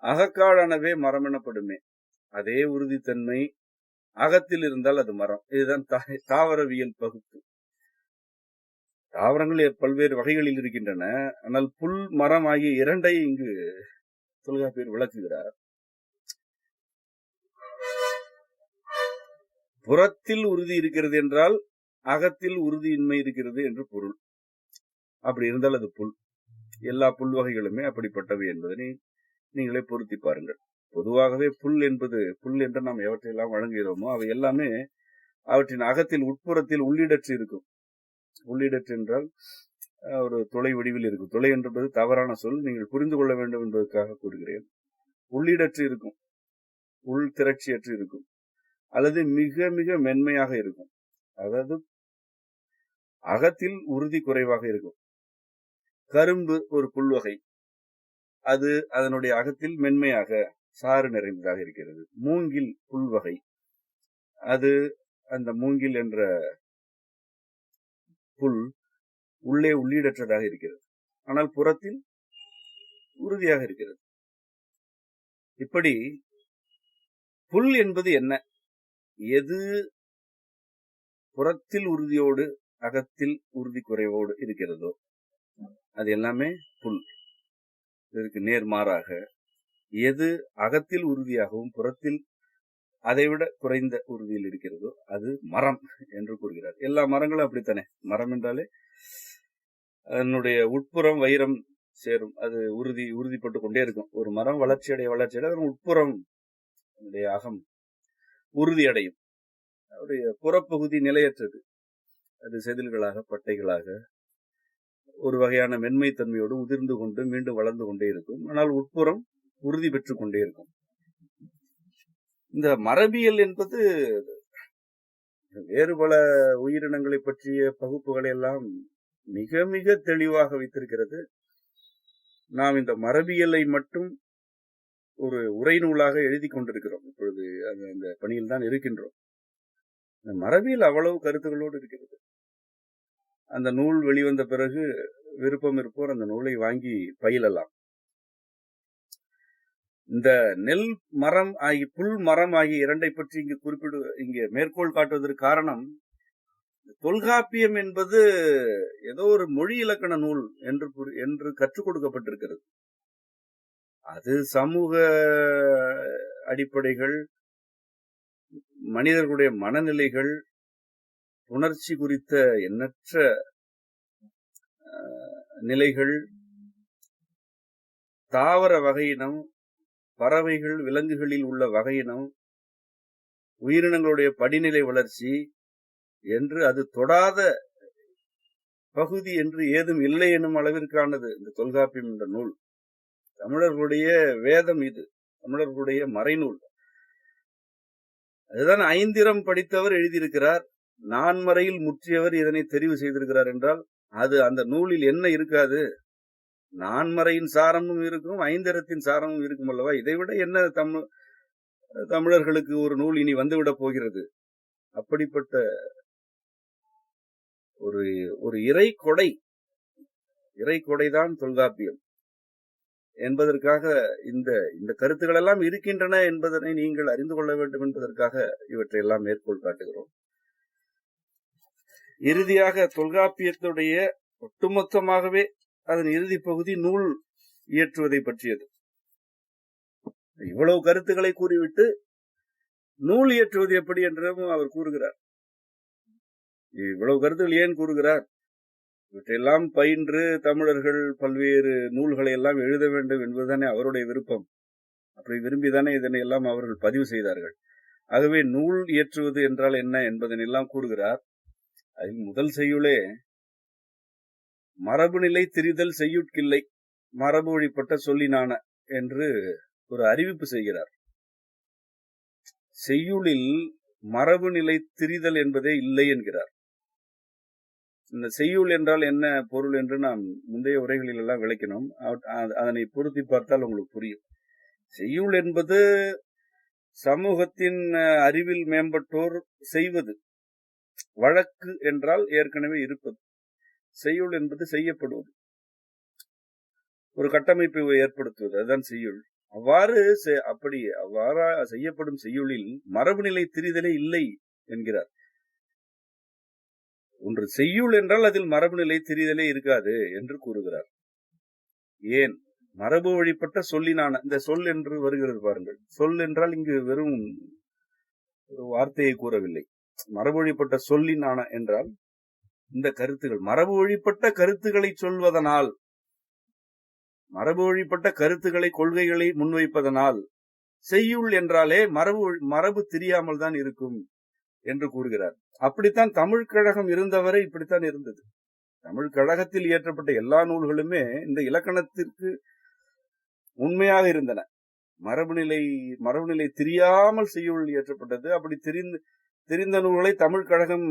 அகக்காலனவே மரம் எனப்படுமே. அதே உறுதித்தன்மை அகத்தில் இருந்தால் அது மரம். இதுதான் தாவரவியல் பகுப்பு. தாவரங்கள் பல்வேறு வகைகளில் இருக்கின்றன. ஆனால் புல் மரம் ஆகிய 2ஐ இங்கு தொல்காப்பியர் விளக்குகிறார். புறத்தில் உறுதி இருக்கிறது என்றால் அகத்தில் உறுதியின்மை இருக்கிறது என்று பொருள். அப்படி இருந்தால் அது புல். எல்லா புல் வகைகளுமே அப்படிப்பட்டவை என்பதனை நீங்களே பொருத்தி பாருங்கள். பொதுவாகவே புல் என்று நாம் எவற்றையெல்லாம் வழங்குகிறோமோ அவை எல்லாமே அவற்றின் அகத்தில் உட்புறத்தில் உள்ளிடற்று இருக்கும். உள்ளிடற்று என்றால் ஒரு துளை வடிவில் இருக்கும். துளை என்பது தவறான சொல், நீங்கள் புரிந்து கொள்ள வேண்டும் என்பதற்காக கூறுகிறேன். உள்ளிடற்று இருக்கும், உள் திரட்சியற்று இருக்கும், அல்லது மிக மிக மென்மையாக இருக்கும். அதாவது அகத்தில் உறுதி குறைவாக இருக்கும். கரும்பு ஒரு புல்வகை, அது அதனுடைய அகத்தில் மென்மையாக சாறு நிறைந்ததாக இருக்கிறது. மூங்கில் புல்வகை, அது அந்த மூங்கில் என்ற புல் உள்ளே உள்ளீடற்றதாக இருக்கிறது, ஆனால் புறத்தில் உறுதியாக இருக்கிறது. இப்படி புல் என்பது என்ன? எது புறத்தில் உறுதியோடு அகத்தில் உறுதி குறைவோடு இருக்கிறதோ அது எல்லாமே புல். இதற்கு நேர்மாறாக எது அகத்தில் உறுதியாகவும் புறத்தில் அதைவிட குறைந்த உறுதியில் இருக்கிறதோ அது மரம் என்று கூறுகிறார். எல்லா மரங்களும் அப்படித்தானே. மரம் என்றாலே அதனுடைய உட்புறம் வைரம் சேரும், அது உறுதிப்பட்டு கொண்டே இருக்கும். ஒரு மரம் வளர்ச்சியடைய அதன் உட்புறம் அதனுடைய அகம் உறுதியடையும். அவருடைய புறப்பகுதி நிலையற்றது, அது செதில்களாக பட்டைகளாக ஒரு வகையான மென்மை தன்மையோடு உதிர்ந்து கொண்டு மீண்டும் வளர்ந்து கொண்டே இருக்கும். ஆனால் உட்புறம் உறுதி பெற்றுக் கொண்டே இருக்கும். இந்த மரபியல் என்பது வேறு பல உயிரினங்களை பற்றிய பகுப்புகளை எல்லாம் மிக மிக தெளிவாக வைத்திருக்கிறது. நாம் இந்த மரபியலை மட்டும் ஒரு உரை நூலாக எழுதி கொண்டிருக்கிறோம். இப்பொழுது அந்த பணியில் தான் இருக்கின்றோம். இந்த மரபியல் அவ்வளவு கருத்துகளோடு இருக்கிறது. அந்த நூல் வெளிவந்த பிறகு விருப்பம் இருப்போர் அந்த நூலை வாங்கி பயிலலாம். இந்த நெல் மரம் ஆகிய புல் மரம் ஆகிய 2ஐ பற்றி இங்கே மேற்கோள் காட்டுவதற்கு காரணம், தொல்காப்பியம் என்பது ஏதோ ஒரு மொழி இலக்கண நூல் என்று கற்றுக் கொடுக்கப்பட்டிருக்கிறது. அது சமூக அடிப்படைகள், மனிதர்களுடைய மனநிலைகள், உணர்ச்சி குறித்த எண்ணற்ற நிலைகள், தாவர வகையினம், பறவைகள் விலங்குகளில் உள்ள வகையினம், உயிரினங்களுடைய படிநிலை வளர்ச்சி என்று அது தொடாத பகுதி என்று ஏதும் இல்லை எனும் அளவிற்கானது இந்த தொல்காப்பியம் என்ற நூல். தமிழர்களுடைய வேதம் இது, தமிழர்களுடைய மறைநூல். அதுதான் 5 படித்தவர் எழுதியிருக்கிறார். 4 முற்றியவர் இதனை தெரிவு செய்திருக்கிறார் என்றால் அது அந்த நூலில் என்ன இருக்காது? 4 சாரமும் இருக்கும், 5 சாரமும் இருக்கும் அல்லவா? இதைவிட என்ன தமிழர்களுக்கு ஒரு நூல் இனி வந்துவிடப் போகிறது? அப்படிப்பட்ட ஒரு இறை கொடைதான் தொல்காப்பியம் என்பதற்காக இந்த கருத்துக்கள் எல்லாம் இருக்கின்றன என்பதனை நீங்கள் அறிந்து கொள்ள வேண்டும் என்பதற்காக இவற்றையெல்லாம் மேற்கோள் காட்டுகிறோம். இறுதியாக தொல்காப்பியத்துடைய ஒட்டுமொத்தமாகவே அதன் இறுதி பகுதி நூல் இயற்றுவதை பற்றியது. இவ்வளவு கருத்துக்களை கூறிவிட்டு நூல் இயற்றுவது எப்படி என்றும் அவர் கூறுகிறார். இவ்வளவு கருத்துக்கள் ஏன் கூறுகிறார்? இவற்றையெல்லாம் பயின்று தமிழர்கள் பல்வேறு நூல்களை எல்லாம் எழுத வேண்டும் என்பதுதானே அவருடைய விருப்பம். அப்படி விரும்பிதானே இதனை எல்லாம் அவர்கள் பதிவு செய்தார்கள். ஆகவே நூல் இயற்றுவது என்றால் என்ன என்பதனை எல்லாம் கூறுகிறார். அதில் முதல் செய்யுளே மரபுநிலை திரிதல் செய்யுட்கில்லை, மரபு வழிபட்ட சொல்லினான என்று ஒரு அறிவிப்பு செய்கிறார். செய்யுளில் மரபுநிலை திரிதல் என்பதே இல்லை என்கிறார். இந்த செய்யுள் என்றால் என்ன பொருள் என்று நாம் முந்தைய உரைகளில் எல்லாம் விளக்கினோம். அதனை பொருத்தி பார்த்தால் உங்களுக்கு புரியும். செய்யுள் என்பது சமூகத்தின் அறிவில் மேம்பட்டோர் செய்வது. வழக்கு என்றால் ஏற்கனவே இருப்பது. செய்யுள் என்பது செய்யப்படுவது, ஒரு கட்டமைப்பை ஏற்படுத்துவது, அதுதான் செய்யுள். அவ்வாறு செய்யப்படும் செய்யுளில் மரபுநிலை திரிதலே இல்லை என்கிறார். ஒன்று செய்யுள் என்றால் அதில் மரபுநிலை திரிதலே இருக்காது என்று கூறுகிறார். ஏன்? மரபு வழிபட்ட சொல்லினான, இந்த சொல் என்று வருகிறது பாருங்கள். சொல் என்றால் இங்கு வெறும் ஒரு வார்த்தையை கூறவில்லை. மரபு வழிபட்ட சொல்லினான என்றால் இந்த கருத்துகள், மரபு வழிபட்ட கருத்துக்களை சொல்வதனால், மரபு வழிபட்ட கருத்துக்களை கொள்கைகளை முன்வைப்பதனால் செய்யுள் என்றாலே மரபு தெரியாமல் தான் இருக்கும் என்று கூறுகிறார். அப்படித்தான் தமிழ் கழகம் இருந்தவரை இப்படித்தான் இருந்தது. தமிழ் கழகத்தில் இயற்றப்பட்ட எல்லா நூல்களுமே இந்த இலக்கணத்திற்கு உண்மையாக இருந்தன. மரபுநிலை தெரியாமல் செய்யுள் இயற்றப்பட்டது. அப்படி தெரிந்த நூல்களை தமிழ் கழகம்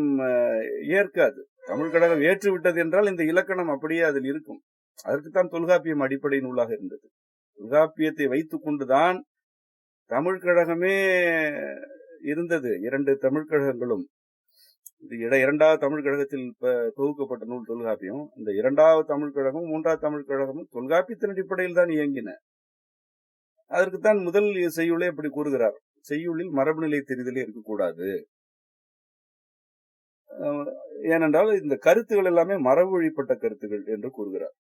ஏற்காது. தமிழ் கழகம் ஏற்றுவிட்டது என்றால் இந்த இலக்கணம் அப்படியே அதில் இருக்கும். அதற்குத்தான் தொல்காப்பியம் அடிப்படை நூலாக இருந்தது. தொல்காப்பியத்தை வைத்துக் கொண்டுதான் தமிழ் கழகமே இருந்தது. 2 தமிழ் கழகங்களும், இரண்டாவது தமிழ் கழகத்தில் தொகுக்கப்பட்ட நூல் தொல்காப்பியம். இந்த 2வது தமிழ் கழகம் 3வது தமிழ் கழகமும் தொல்காப்பியத்தின் அடிப்படையில் தான் இயங்கின. அதற்குத்தான் முதல் செய்யுளே அப்படி கூறுகிறார். செய்யுளில் மரபுநிலை தெரிதலே இருக்கக்கூடாது. ஏனென்றால் இந்த கருத்துகள் எல்லாமே மரபு வழிபட்ட கருத்துகள் என்று கூறுகிறார்.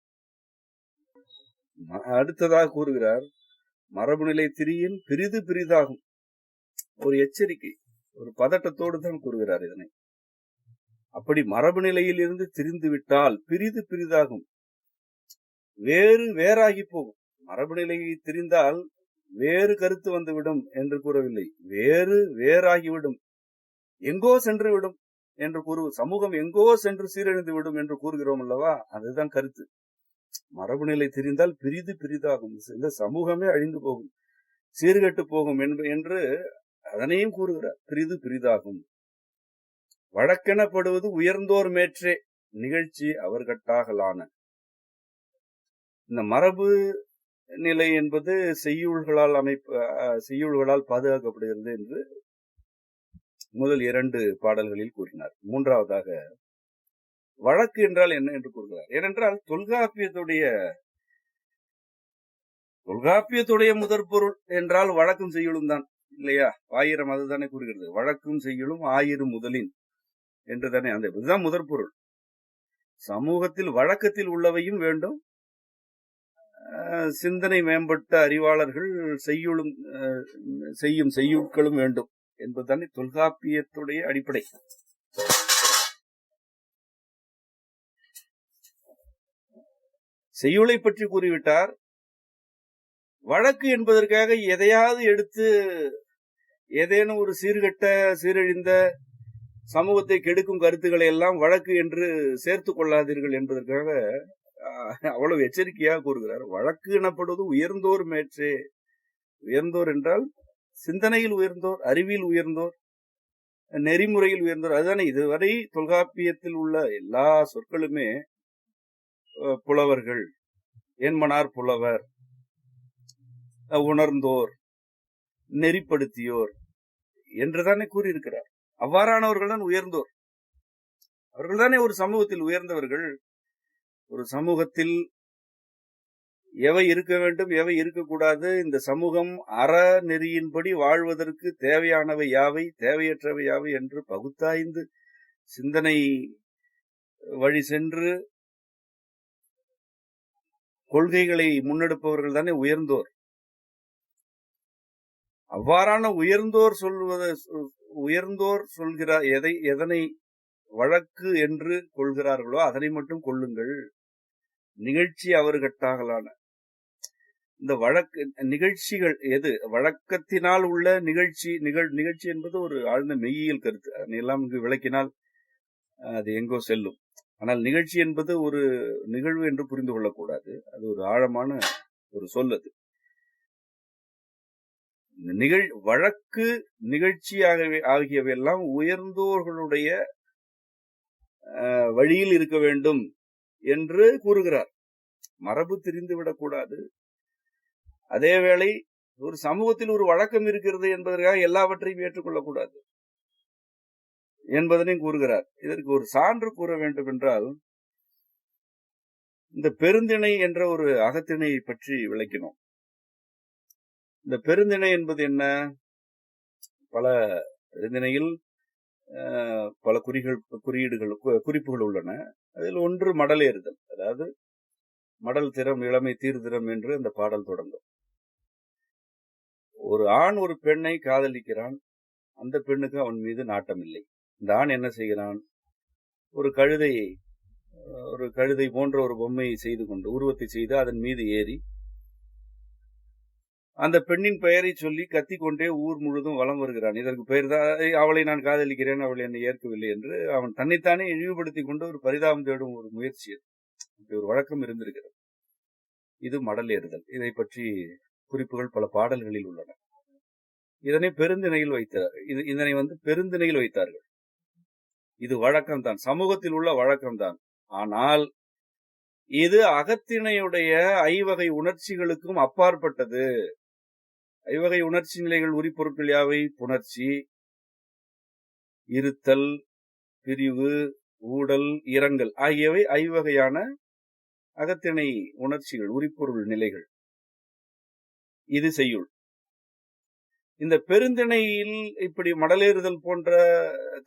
அடுத்ததாக கூறுகிறார், மரபுநிலை திரியின் பிரிது பிரிதாகும். ஒரு எச்சரிக்கை, ஒரு பதட்டத்தோடு தான் கூறுகிறார் இதனை. அப்படி மரபு நிலையில் இருந்து திரிந்து விட்டால் பிரிது பிரிதாகும், வேறாகி போகும். மரபு நிலையை திரிந்தால் வேறு கருத்து வந்துவிடும் என்று கூறவில்லை, வேறாகிவிடும், எங்கோ சென்று விடும் என்று சமூகம் எங்கோ சென்று சீரழிந்து விடும் என்று கூறுகிறோம் அல்லவா? அதுதான் கருத்து. மரபுநிலை தெரிந்தால் பிரிது பிரிதாகும், இந்த சமூகமே அழிந்து போகும், சீர்கெட்டு போகும் என்று அதனையும் கூறுகிறார். பிரிது பிரிதாகும். வழக்கெனப்படுவது உயர்ந்தோர் மேற்றே நிகழ்ச்சி அவர்கட்டாகலான. இந்த மரபு நிலை என்பது செய்யுள்களால் பாதுகாக்கப்படுகிறது என்று முதல் 2 பாடல்களில் கூறினார். 3வதாக வழக்கு என்றால் என்ன என்று கூறுகிறார். ஏனென்றால் தொல்காப்பியத்துடைய முதற் பொருள் என்றால் வழக்கும் செய்யுளும் தான் இல்லையா? 1000 அதுதானே கூறுகிறது. வழக்கும் செய்யுளும் 1000 முதலின் என்றுதானே, அந்த இதுதான் முதற் பொருள். சமூகத்தில் வழக்கத்தில் உள்ளவையும் வேண்டும், சிந்தனை மேம்பட்ட அறிவாளர்கள் செய்யும் செய்யுட்களும் வேண்டும் என்பதுதானே தொல்காப்பியத்துடைய அடிப்படை. செய்யுளை பற்றி கூறிவிட்டார். வழக்கு என்பதற்காக எதையாவது எடுத்து ஏதேனும் ஒரு சீரழிந்த சமூகத்தை கெடுக்கும் கருத்துக்களை எல்லாம் வழக்கு என்று சேர்த்துக் கொள்ளாதீர்கள் என்பதற்காக அவ்வளவு எச்சரிக்கையாக கூறுகிறார். வழக்கு எனப்படுவது உயர்ந்தோர் மேற்றே. உயர்ந்தோர் என்றால் சிந்தனையில் உயர்ந்தோர், அறிவியல் உயர்ந்தோர், நெறிமுறையில் உயர்ந்தோர். அதுதானே இதுவரை தொல்காப்பியத்தில் உள்ள எல்லா சொற்களுமே புலவர்கள், என்மனார் புலவர், உணர்ந்தோர், நெறிப்படுத்தியோர் என்றுதானே கூறியிருக்கிறார். அவ்வாறானவர்கள் தான் உயர்ந்தோர். அவர்கள்தானே ஒரு சமூகத்தில் உயர்ந்தவர்கள். ஒரு சமூகத்தில் எவை இருக்க வேண்டும், எவை இருக்கக்கூடாது, இந்த சமூகம் அற நெறியின்படி வாழ்வதற்கு தேவையானவை யாவை, தேவையற்றவை யாவை என்று பகுத்தாய்ந்து சிந்தனை வழி சென்று கொள்கைகளை முன்னெடுப்பவர்கள் தானே உயர்ந்தோர். அவ்வாறான உயர்ந்தோர் சொல்கிறார், எதனை வழக்கு என்று கொள்கிறார்களோ அதனை மட்டும் கொள்ளுங்கள். நிகழ்ச்சி அவர்கட்டாகலான இந்த நிகழ்ச்சிகள் எது வழக்கத்தினால் உள்ள நிகழ்ச்சி என்பது ஒரு ஆழ்ந்த மெய்யியல் கருத்து. அதெல்லாம் இங்கு விளக்கினால் அது எங்கோ செல்லும். ஆனால் நிகழ்ச்சி என்பது ஒரு நிகழ்வு என்று புரிந்து கொள்ளக்கூடாது. அது ஒரு ஆழமான ஒரு சொல். அது வழக்கு நிகழ்ச்சி ஆகியவையெல்லாம் உயர்ந்தோர்களுடைய வழியில் இருக்க வேண்டும் என்று கூறுகிறார். மரபு தெரிந்துவிடக்கூடாது. அதேவேளை ஒரு சமூகத்தில் ஒரு வழக்கம் இருக்கிறது என்பதற்காக எல்லாவற்றையும் ஏற்றுக்கொள்ளக்கூடாது என்பதனையும் கூறுகிறார். இதற்கு ஒரு சான்று கூற வேண்டும் என்றால், இந்த பெருந்திணை என்ற ஒரு அகத்திணையை பற்றி விளக்கினோம். இந்த பெருந்திணை என்பது என்ன? பல பெருந்திணையில் பல குறிப்புகள் உள்ளன. அதில் ஒன்று மடலேறுதல். அதாவது மடல் திறம் இளமை தீர்திறம் என்று அந்த பாடல் தொடங்கும். ஒரு ஆண் ஒரு பெண்ணை காதலிக்கிறான். அந்த பெண்ணுக்கு அவன் மீது நாட்டம் இல்லை. இந்த ஆண் என்ன செய்கிறான்? ஒரு கழுதை போன்ற ஒரு பொம்மையை செய்து கொண்டு, உருவத்தை செய்து அதன் மீது ஏறி அந்த பெண்ணின் பெயரை சொல்லி கத்திக்கொண்டே ஊர் முழுதும் வலம் வருகிறான். இதற்கு பெயர் தான் அவளை நான் காதலிக்கிறேன், அவள் என்னை ஏற்கவில்லை என்று அவன் தன்னைத்தானே இழிவுபடுத்திக் கொண்டு ஒரு பரிதாபம் தேடும் ஒரு முயற்சி. இப்படி ஒரு வழக்கம் இருந்திருக்கிறது. இது மடலேறுதல். இதை பற்றி குறிப்புகள் பல பாடல்களில் உள்ளன. இதனை பெருந்திணையில் பெருந்திணையில் வைத்தார்கள். இது வழக்கம்தான், சமூகத்தில் உள்ள வழக்கம்தான். ஆனால் இது அகத்திணையுடைய ஐவகை உணர்ச்சிகளுக்கும் அப்பாற்பட்டது. ஐவகை உணர்ச்சி நிலைகள் உரிப்பொருட்கள் யாவை? புணர்ச்சி, இருத்தல், பிரிவு, ஊடல், இரங்கல் ஆகியவை ஐவகையான அகத்திணை உணர்ச்சிகள், உரிப்பொருள் நிலைகள். இது செய்யுள். இந்த பெருந்திணையில் இப்படி மடலேறுதல் போன்ற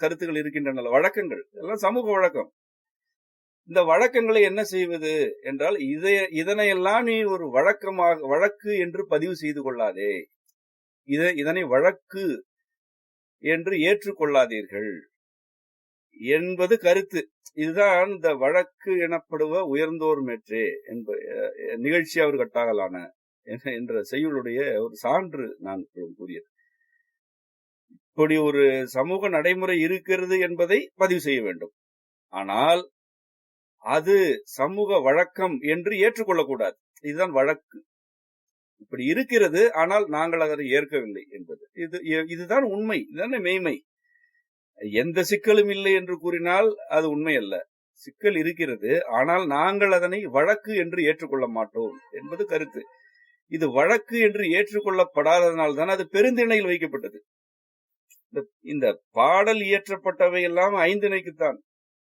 கருத்துக்கள் இருக்கின்றன, வழக்கங்கள் எல்லாம் சமூக வழக்கம். இந்த வழக்கங்களை என்ன செய்வது என்றால், இதனையெல்லாம் நீ ஒரு வழக்கு என்று பதிவு செய்து கொள்ளாதே. இதனை வழக்கு என்று ஏற்றுக்கொள்ளாதீர்கள் என்பது கருத்து. இதுதான் இந்த வழக்கு எனப்படுவ உயர்ந்தோர் மேற்றே நிகழ்ச்சி அவர் கட்டாகலான என்ற செய்யுளுடைய ஒரு சான்று நான் கூறியது. இப்படி ஒரு சமூக நடைமுறை இருக்கிறது என்பதை பதிவு செய்ய வேண்டும். ஆனால் அது சமூக வழக்கம் என்று ஏற்றுக்கொள்ளக்கூடாது. இதுதான் வழக்கு. இப்படி இருக்கிறது, ஆனால் நாங்கள் அதனை ஏற்கவில்லை என்பது. இதுதான் உண்மை, இதுதான் மெய்மை. எந்த சிக்கலும் இல்லை என்று கூறினால் அது உண்மை அல்ல. சிக்கல் இருக்கிறது, ஆனால் நாங்கள் அதனை வழக்கு என்று ஏற்றுக்கொள்ள மாட்டோம் என்பது கருத்து. இது வழக்கு என்று ஏற்றுக்கொள்ளப்படாததனால் தான் அது பெருந்திணையில் வைக்கப்பட்டது. இந்த பாடல் இயற்றப்பட்டவை எல்லாம் ஐந்திணைக்குத்தான்.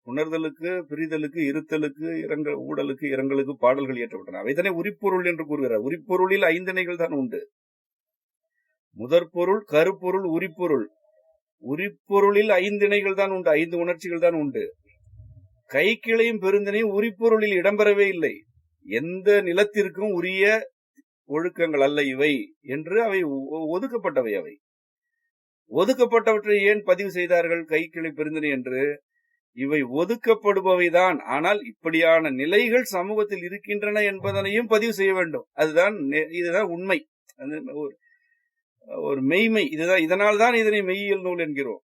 உணர்தலுக்கு, பிரிதலுக்கு, இருத்தலுக்கு, ஊடலுக்கு, இரங்கலுக்கு பாடல்கள் இயற்றப்பட்டன. அவைதனை உரிப்பொருள் என்று கூறுகிறார். உரிப்பொருளில் ஐந்திணைகள் தான் உண்டு. முதற்பொருள், கருப்பொருள், உரிப்பொருள். உரிப்பொருளில் ஐந்திணைகள் தான் உண்டு, 5 உணர்ச்சிகள் தான் உண்டு. கைக்கிளையும் பெருந்திணையும் உரிப்பொருளில் இடம்பெறவே இல்லை. எந்த நிலத்திற்கும் உரிய ஒழுக்கங்கள் அல்ல இவை என்று அவை ஒதுக்கப்பட்டவை. அவை ஒதுக்கப்பட்டவற்றை ஏன் பதிவு செய்தார்கள் கைக்கிளை பெருந்திணை என்று? இவை ஒதுக்கப்படுபவைதான். ஆனால் இப்படியான நிலைகள் சமூகத்தில் இருக்கின்றன என்பதனையும் பதிவு செய்ய வேண்டும். இதுதான் உண்மை, ஒரு மெய்மை. இதனால் தான் இதனை மெய்யியல் நூல் என்கிறோம்.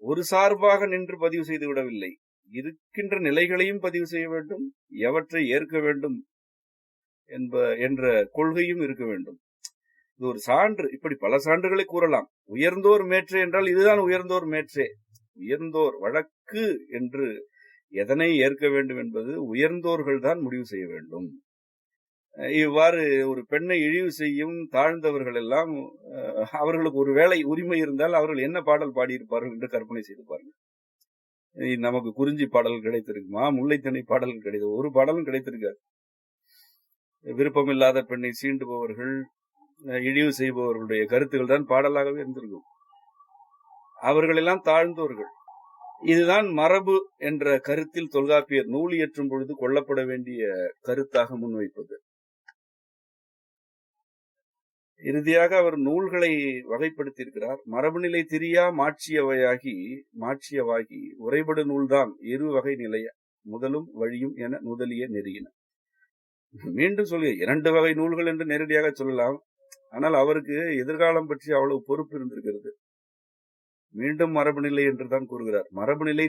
ஒரு சார்பாக நின்று பதிவு செய்து விடவில்லை. இருக்கின்ற நிலைகளையும் பதிவு செய்ய வேண்டும், எவற்றை ஏற்க வேண்டும் என்ற கொள்கையும் இருக்க வேண்டும். இது ஒரு சான்று. இப்படி பல சான்றுகளை கூறலாம். உயர்ந்தோர் மேற்றே என்றால் இதுதான் உயர்ந்தோர் மேற்றே. உயர்ந்தோர் வழக்கு என்று எதனை ஏற்க வேண்டும் என்பது உயர்ந்தோர்கள் தான் முடிவு செய்ய வேண்டும். இவ்வாறு ஒரு பெண்ணை இழிவு செய்யும் தாழ்ந்தவர்கள் எல்லாம் அவர்களுக்கு ஒரு வேளை உரிமை இருந்தால் அவர்கள் என்ன பாடல் பாடியிருப்பார்கள் என்று கற்பனை செய்து பாருங்கள். நமக்கு குறிஞ்சி பாடல் கிடைத்திருக்குமா? முல்லைத்தனை பாடல் கிடைத்தது? ஒரு பாடலும் கிடைத்திருக்காது. விருப்பமில்லாத பெண்ணை சீண்டுபவர்கள், இழிவு செய்பவர்களுடைய கருத்துக்கள் தான் பாடலாகவே இருந்திருக்கும். அவர்கள் எல்லாம் தாழ்ந்தோர்கள். இதுதான் மரபு என்ற கருத்தில் தொல்காப்பியர் நூல் இயற்றும் பொழுது கொள்ளப்பட வேண்டிய கருத்தாக முன்வைப்பது. இறுதியாக அவர் நூல்களை வகைப்படுத்தியிருக்கிறார். மரபுநிலை திரியா மாட்சியவாகி உரைபடு நூல்தான் இரு வகை நிலைய முதலும் வழியும் என நுதலிய நெறியின. மீண்டும் சொல்ல 2 வகை நூல்கள் என்று நேரடியாக சொல்லலாம். ஆனால் அவருக்கு எதிர்காலம் பற்றி அவ்வளவு பொறுப்பு இருந்திருக்கிறது. மீண்டும் மரபுநிலை என்றுதான் கூறுகிறார். மரபுநிலை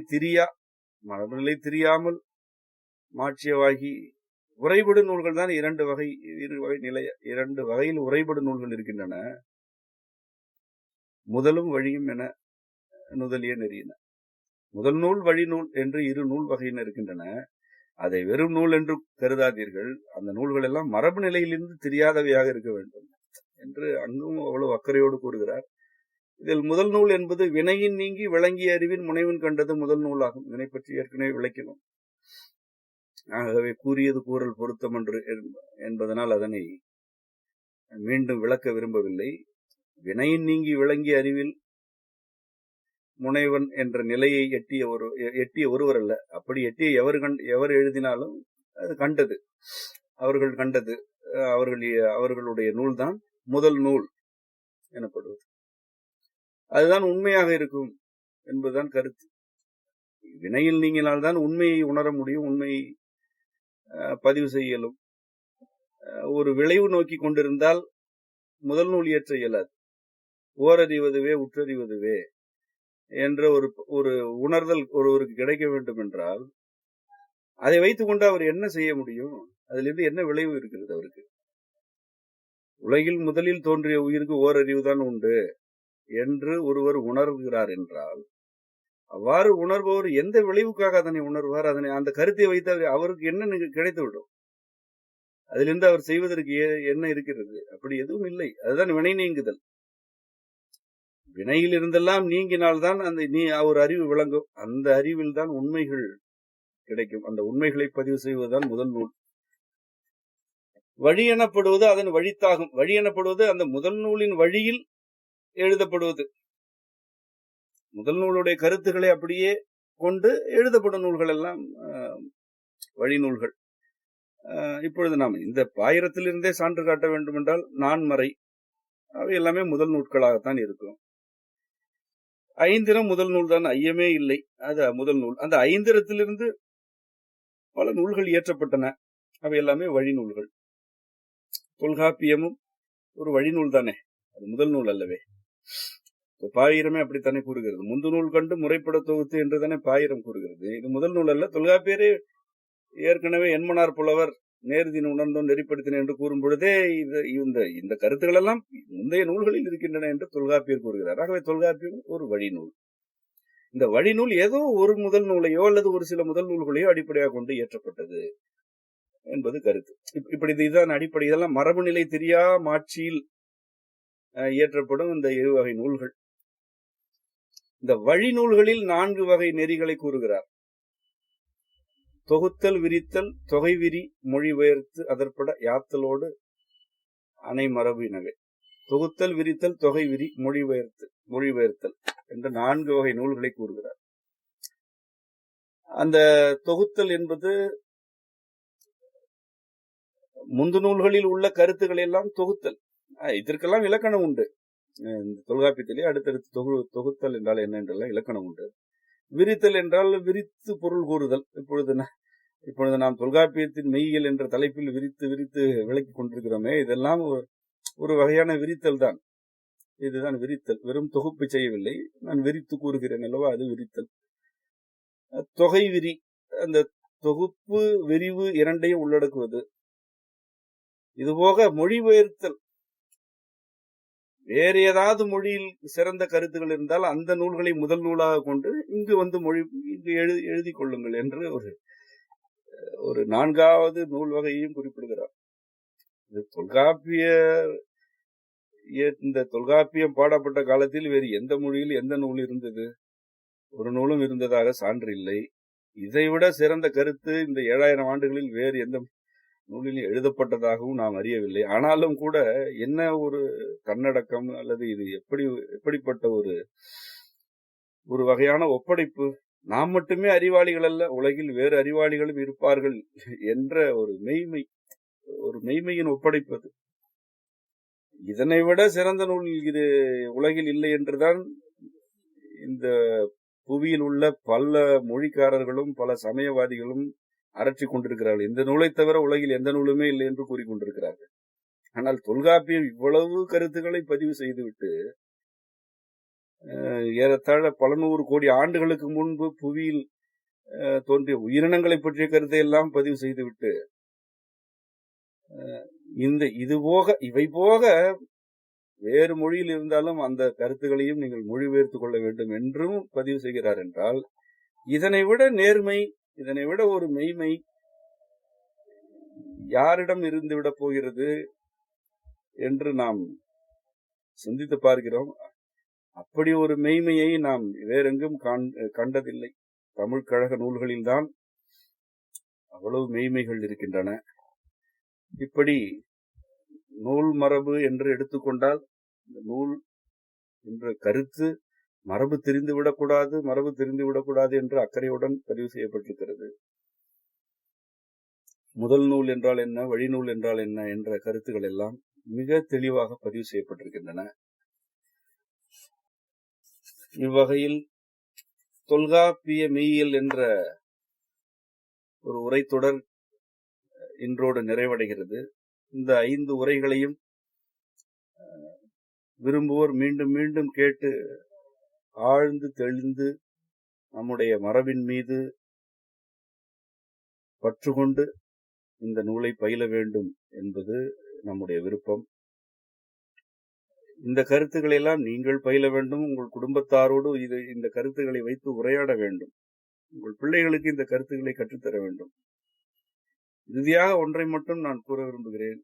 திரியாமல் மாட்சியவாகி உரைபடு நூல்கள் தான் இரு வகை நிலைய 2 வகையில் உரைபடு நூல்கள் இருக்கின்றன. முதலும் வழியும் என நுதலிய நெறியின. முதல் நூல் வழி நூல் என்று 2 நூல் வகையின இருக்கின்றன. அதை வெறும் நூல் என்று கருதாதீர்கள். அந்த நூல்கள் எல்லாம் மரபு நிலையிலிருந்து தெரியாதவையாக இருக்க வேண்டும் என்று அங்கும் அவ்வளவு அக்கறையோடு கூறுகிறார். இதில் முதல் நூல் என்பது வினையின் நீங்கி விளங்கிய அறிவின் முனைவன் கண்டது முதல் நூலாகும். இதனை பற்றி ஏற்கனவே விளக்கினோம். ஆகவே கூறியது கூறல் பொருத்தம் என்று என்பதனால் அதனை மீண்டும் விளக்க விரும்பவில்லை. வினையின் நீங்கி விளங்கிய அறிவில் முனைவன் என்ற நிலையை எட்டிய ஒருவர் அல்ல. அப்படி எட்டிய எவர் எழுதினாலும் அது கண்டது, அவர்கள் கண்டது, அவர்களுடைய நூல்தான் முதல் நூல் எனப்படுவது. அதுதான் உண்மையாக இருக்கும் என்பதுதான் கருத்து. வினையில் நீங்கினால்தான் உண்மையை உணர முடியும், உண்மையை பதிவு செய்யலும். ஒரு விளைவு நோக்கி கொண்டிருந்தால் முதல் நூல் இயற்ற இயலாது. ஓரறிவதுவே உற்றறிவதுவே என்ற ஒரு உணர்தல் ஒருவருக்கு கிடைக்க வேண்டும் என்றால் அதை வைத்துக் கொண்டு அவர் என்ன செய்ய முடியும்? அதிலிருந்து என்ன விளைவு இருக்கிறது அவருக்கு? உலகில் முதலில் தோன்றிய உயிருக்கு ஓரறிவுதான் உண்டு என்று ஒருவர் உணர்கிறார் என்றால், அவ்வாறு உணர்பவர் எந்த விளைவுக்காக அதனை உணர்வார்? அந்த கருத்தை வைத்து அவருக்கு என்ன கிடைத்துவிடும்? அதிலிருந்து அவர் செய்வதற்கு என்ன இருக்கிறது? அப்படி எதுவும் இல்லை. அதுதான் வினை நீங்குதல். வினையில் இருந்தெல்லாம் நீங்கினால்தான் ஒரு அறிவு விளங்கும். அந்த அறிவில் தான் உண்மைகள் கிடைக்கும். அந்த உண்மைகளை பதிவு செய்வதுதான் முதல் நூல். வழி எனப்படுவது அதன் வழித்தாகும். வழி எனப்படுவது அந்த முதல் நூலின் வழியில் எழுதப்படுவது. முதல் நூலுடைய கருத்துக்களை அப்படியே கொண்டு எழுதப்படும் நூல்கள் எல்லாம் வழி நூல்கள். இப்பொழுது நாம் இந்த 1000 சான்று காட்ட வேண்டும் என்றால் நான்மறை அவை எல்லாமே முதல் நூல்களாகத்தான் இருக்கும். 5 முதல் நூல் தான், ஐயமே இல்லை. அது முதல் நூல். அந்த 5 பல நூல்கள் இயற்றப்பட்டன. அவை எல்லாமே வழி நூல்கள். தொல்காப்பியமும் ஒரு வழிநூல் தானே, அது முதல் நூல் அல்லவே. பாயிரமே அப்படித்தானே கூறுகிறது. முந்து நூல் கண்டு முறைப்பட தொகுத்து என்றுதானே பாயிரம் கூறுகிறது. இது முதல் நூல் அல்ல. தொல்காப்பியரே ஏற்கனவே என்மனார் புலவர் நேர்தின் உணர்ந்தோம் நெறிப்படுத்தின என்று கூறும் பொழுதே இந்த கருத்துக்கள் எல்லாம் முந்தைய நூல்களில் இருக்கின்றன என்று தொல்காப்பியர் கூறுகிறார். ஆகவே தொல்காப்பியம் ஒரு வழிநூல். இந்த வழிநூல் ஏதோ ஒரு முதல் நூலையோ அல்லது ஒரு சில முதல் நூல்களையோ அடிப்படையாக கொண்டு இயற்றப்பட்டது என்பது கருத்து. இப்படி இதுதான் அடிப்படை. இதெல்லாம் மரபு நிலை தெரியா மாட்சியில் இயற்றப்படும் இந்த 7 வகை நூல்கள். இந்த வழி நூல்களில் 4 வகை நெறிகளை கூறுகிறார். தொகுத்தல், விரித்தல், தொகை விரி, மொழிபெயர்த்து அதற்பட யாத்தலோடு அனை மரபினவே. தொகுத்தல், விரித்தல், தொகை விரி, மொழிபெயர்த்தல் என்ற 4 வகை நூல்களை கூறுகிறார். அந்த தொகுத்தல் என்பது முந்து நூல்களில் உள்ள கருத்துக்களை எல்லாம் தொகுத்தல். இதற்கெல்லாம் இலக்கணம் உண்டு. தொல்காப்பியத்திலே அடுத்தடுத்து தொகுத்தல் என்றால் என்ன என்றெல்லாம் இலக்கணம் உண்டு. விரித்தல் என்றால் விரித்து பொருள் கூறுதல். இப்பொழுது நாம் தொல்காப்பியத்தின் மெய்யியல் என்ற தலைப்பில் விரித்து விளக்கி கொண்டிருக்கிறோமே, இதெல்லாம் ஒரு வகையான விரித்தல் தான். இதுதான் விரித்தல். வெறும் தொகுப்பு செய்யவில்லை, நான் விரித்து கூறுகிறேன் அல்லவா, அது விரித்தல். தொகை விரி, அந்த தொகுப்பு விரிவு இரண்டையும் உள்ளடக்குவது. இதுபோக மொழிபெயர்த்தல், வேறு ஏதாவது மொழியில் சிறந்த கருத்துக்கள் இருந்தால் அந்த நூல்களை முதல் நூலாக கொண்டு இங்கு எழுதி கொள்ளுங்கள் என்று ஒரு 4வது நூல் வகையையும் குறிப்பிடுகிறார். இந்த தொல்காப்பியம் பாடப்பட்ட காலத்தில் வேறு எந்த மொழியில் எந்த நூல் இருந்தது? ஒரு நூலும் இருந்ததாக சான்று இல்லை. இதைவிட சிறந்த கருத்து இந்த 7000 ஆண்டுகளில் வேறு எந்த நூலில் எழுதப்பட்டதாகவும் நாம் அறியவில்லை. ஆனாலும் கூட என்ன ஒரு தன்னடக்கம், அல்லது இது எப்படிப்பட்ட ஒரு வகையான ஒப்படைப்பு நாம் மட்டுமே அறிவாளிகள் அல்ல, உலகில் வேறு அறிவாளிகளும் இருப்பார்கள் என்ற ஒரு மெய்மையின் ஒப்படைப்பது. இதனை விட சிறந்த நூல் இது உலகில் இல்லை என்றுதான் இந்த புவியில் உள்ள பல மொழிக்காரர்களும் பல சமயவாதிகளும் அரற்றிக் கொண்டிருக்கிறார்கள். இந்த நூலை தவிர உலகில் எந்த நூலுமே இல்லை என்று கூறிக்கொண்டிருக்கிறார்கள். ஆனால் தொல்காப்பியம் இவ்வளவு கருத்துக்களை பதிவு செய்துவிட்டு ஏறத்தாழ பல நூறு கோடி ஆண்டுகளுக்கு முன்பு புவியில் தோன்றிய உயிரினங்களை பற்றிய கருத்தை எல்லாம் பதிவு செய்துவிட்டு இவை போக வேறு மொழியில் இருந்தாலும் அந்த கருத்துக்களையும் நீங்கள் மொழிபெயர்த்துக் கொள்ள வேண்டும் என்றும் பதிவு செய்கிறார் என்றால், இதனை விட நேர்மை, இதனை விட ஒரு மெய்மை யாரிடம் இருந்து விட போகிறது என்று நாம் சிந்தித்து பார்க்கிறோம். அப்படி ஒரு மெய்மையை நாம் வேறெங்கும் கண்டதில்லை. தமிழ் கழக நூல்களில்தான் அவ்வளவு மெய்மைகள் இருக்கின்றன. இப்படி நூல் மரபு என்று எடுத்துக்கொண்டால், இந்த நூல் என்ற கருத்து மரபு தெரிந்துவிடக்கூடாது என்று அக்கறையுடன் பதிவு செய்யப்பட்டிருக்கிறது. முதல் நூல் என்றால் என்ன, வழிநூல் என்றால் என்ன என்ற கருத்துக்கள் எல்லாம் மிக தெளிவாக பதிவு செய்யப்பட்டிருக்கின்றன. இவ்வகையில் தொல்காப்பிய மெய்யியல் என்ற ஒரு உரைத்தொடர் இன்றோடு நிறைவடைகிறது. இந்த 5 உரைகளையும் விரும்புவோர் மீண்டும் மீண்டும் கேட்டு ஆழ்ந்து தெளிந்து நம்முடைய மரபின் மீது பற்றுக்கொண்டு இந்த நூலை பயில வேண்டும் என்பது நம்முடைய விருப்பம். இந்த கருத்துக்களை எல்லாம் நீங்கள் பயில வேண்டும். உங்கள் குடும்பத்தாரோடு இந்த கருத்துக்களை வைத்து உரையாட வேண்டும். உங்கள் பிள்ளைகளுக்கு இந்த கருத்துக்களை கற்றுத்தர வேண்டும். இறுதியாக ஒன்றை மட்டும் நான் கூற விரும்புகிறேன்.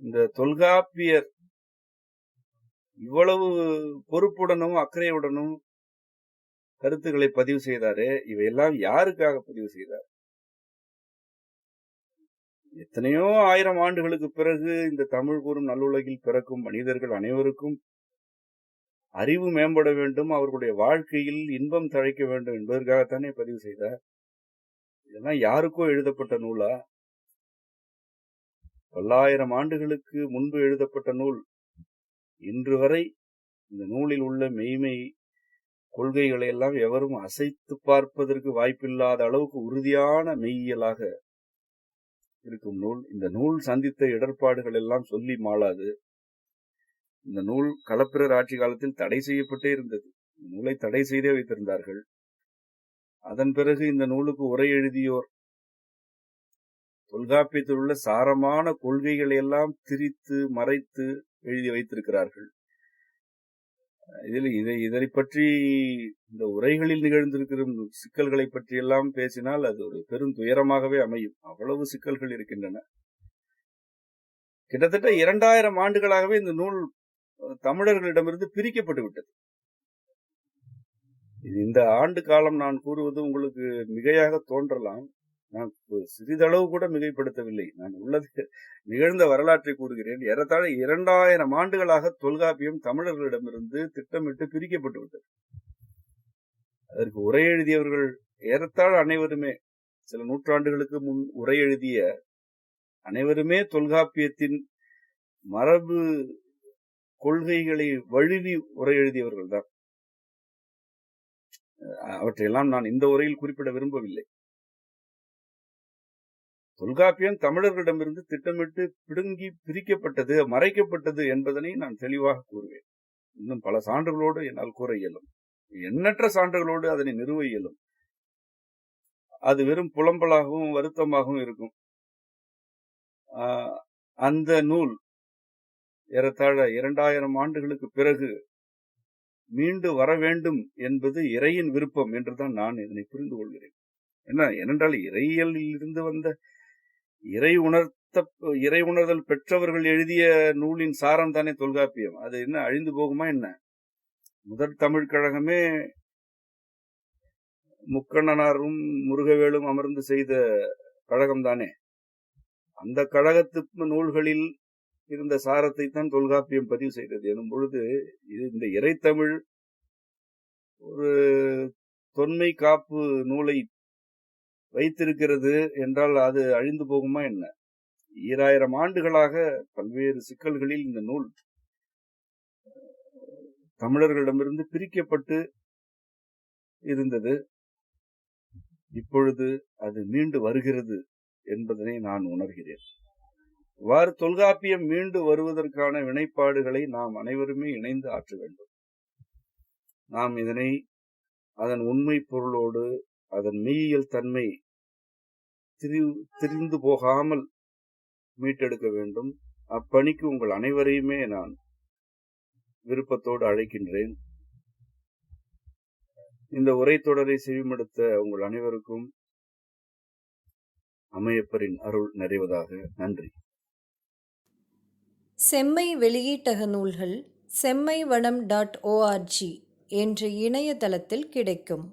இந்த தொல்காப்பியர் இவ்வளவு பொறுப்புடனும் அக்கறையுடனும் கருத்துக்களை பதிவு செய்தாரே, இவையெல்லாம் யாருக்காக பதிவு செய்தார்? எத்தனையோ 1000 ஆண்டுகளுக்கு பிறகு இந்த தமிழ் கூறும் நல்லுலகில் பிறக்கும் மனிதர்கள் அனைவருக்கும் அறிவு மேம்பட வேண்டும், அவர்களுடைய வாழ்க்கையில் இன்பம் தழைக்க வேண்டும் என்பதற்காகத்தானே பதிவு செய்தார். இதெல்லாம் யாருக்கோ எழுதப்பட்ட நூலா? பல்லாயிரம் ஆண்டுகளுக்கு முன்பு எழுதப்பட்ட நூல். இன்று வரை இந்த நூலில் உள்ள மெய்மை கொள்கைகளை எல்லாம் எவரும் அசைத்து பார்ப்பதற்கு வாய்ப்பில்லாத அளவுக்கு உறுதியான மெய்யியலாக இருக்கும் நூல். இந்த நூல் சந்தித்த இடர்பாடுகள் எல்லாம் சொல்லி மாளாது. இந்த நூல் களப்பிரர் ஆட்சி காலத்தில் தடை செய்யப்பட்டே இருந்தது. நூலை தடை செய்தே வைத்திருந்தார்கள். அதன் பிறகு இந்த நூலுக்கு உரை எழுதியோர் தொல்காப்பியத்தில் உள்ள சாரமான கொள்கைகளை எல்லாம் திரித்து மறைத்து எழுதி வைத்திருக்கிறார்கள். இதை பற்றி இந்த உரைகளில் நிகழ்ந்திருக்கிற சிக்கல்களை பற்றி எல்லாம் பேசினால் அது ஒரு பெரும் துயரமாகவே அமையும். அவ்வளவு சிக்கல்கள் இருக்கின்றன. கிட்டத்தட்ட 2000 ஆண்டுகளாகவே இந்த நூல் தமிழர்களிடமிருந்து பிரிக்கப்பட்டு விட்டது. இந்த ஆண்டு காலம் நான் கூறுவது உங்களுக்கு மிகையாக தோன்றலாம். நான் சிறிதளவு கூட மிகைப்படுத்தவில்லை. நான் உள்ளது நிகழ்ந்த வரலாற்றை கூறுகிறேன். ஏறத்தாழ 2000 ஆண்டுகளாக தொல்காப்பியம் தமிழர்களிடமிருந்து திட்டமிட்டு பிரிக்கப்பட்டு விட்டது. அதற்கு உரை எழுதியவர்கள் ஏறத்தாழ அனைவருமே, சில நூற்றாண்டுகளுக்கு முன் உரை எழுதிய அனைவருமே தொல்காப்பியத்தின் மரபு கொள்கைகளை வழுவி உரை எழுதியவர்கள் தான். அவற்றையெல்லாம் நான் இந்த உரையில் குறிப்பிட விரும்பவில்லை. தொல்காப்பியம் தமிழர்களிடமிருந்து திட்டமிட்டு பிடுங்கி பிரிக்கப்பட்டது, மறைக்கப்பட்டது என்பதனை நான் தெளிவாக கூறுவேன். இன்னும் பல சான்றுகளோடு என்னால் கூற இயலும். எண்ணற்ற சான்றுகளோடு அதனை நிறுவ இயலும். அது வெறும் புலம்பலாகவும் வருத்தமாகவும் இருக்கும். அந்த நூல் ஏறத்தாழ 2000 ஆண்டுகளுக்கு பிறகு மீண்டு வர வேண்டும் என்பது இறையின் விருப்பம் என்றுதான் நான் இதனை புரிந்து கொள்கிறேன். ஏனென்றால் இறையியலில் இருந்து வந்த இறை உணர்தல் பெற்றவர்கள் எழுதிய நூலின் சாரம் தானே தொல்காப்பியம். அது என்ன அழிந்து போகுமா என்ன? முதற் தமிழ் கழகமே முக்கண்ணனாரும் முருகவேலும் அமர்ந்து செய்த கழகம் தானே. அந்த கழகத்து நூல்களில் இருந்த சாரத்தை தான் தொல்காப்பியம் பதிவு செய்தது எனும் பொழுது, இந்த இறைத்தமிழ் ஒரு தொன்மை காப்பு நூலை வைத்திருக்கிறது என்றால் அது அழிந்து போகுமா என்ன? 2000 ஆண்டுகளாக பல்வேறு சிக்கல்களில் இந்த நூல் தமிழர்களிடமிருந்து பிரிக்கப்பட்டு இருந்தது. இப்பொழுது அது மீண்டு வருகிறது என்பதனை நான் உணர்கிறேன். இவ்வாறு தொல்காப்பியம் மீண்டு வருவதற்கான வினைப்பாடுகளை நாம் அனைவருமே இணைந்து ஆற்ற வேண்டும். நாம் இதனை அதன் உண்மை பொருளோடு அதன் மெய்யியல் தன்மை திரிந்து போகாமல் மீட்டெடுக்க வேண்டும். அப்பணிக்கு உங்கள் அனைவரையுமே நான் விருப்பத்தோடு அழைக்கின்றேன். இந்த உரைத்தொடரை செவிமடுத்த உங்கள் அனைவருக்கும் அம்மையப்பரின் அருள் நிறைவதாக. நன்றி. செம்மை வெளியீட்டக நூல்கள் செம்மைவனம்.org என்ற இணையதளத்தில் கிடைக்கும்.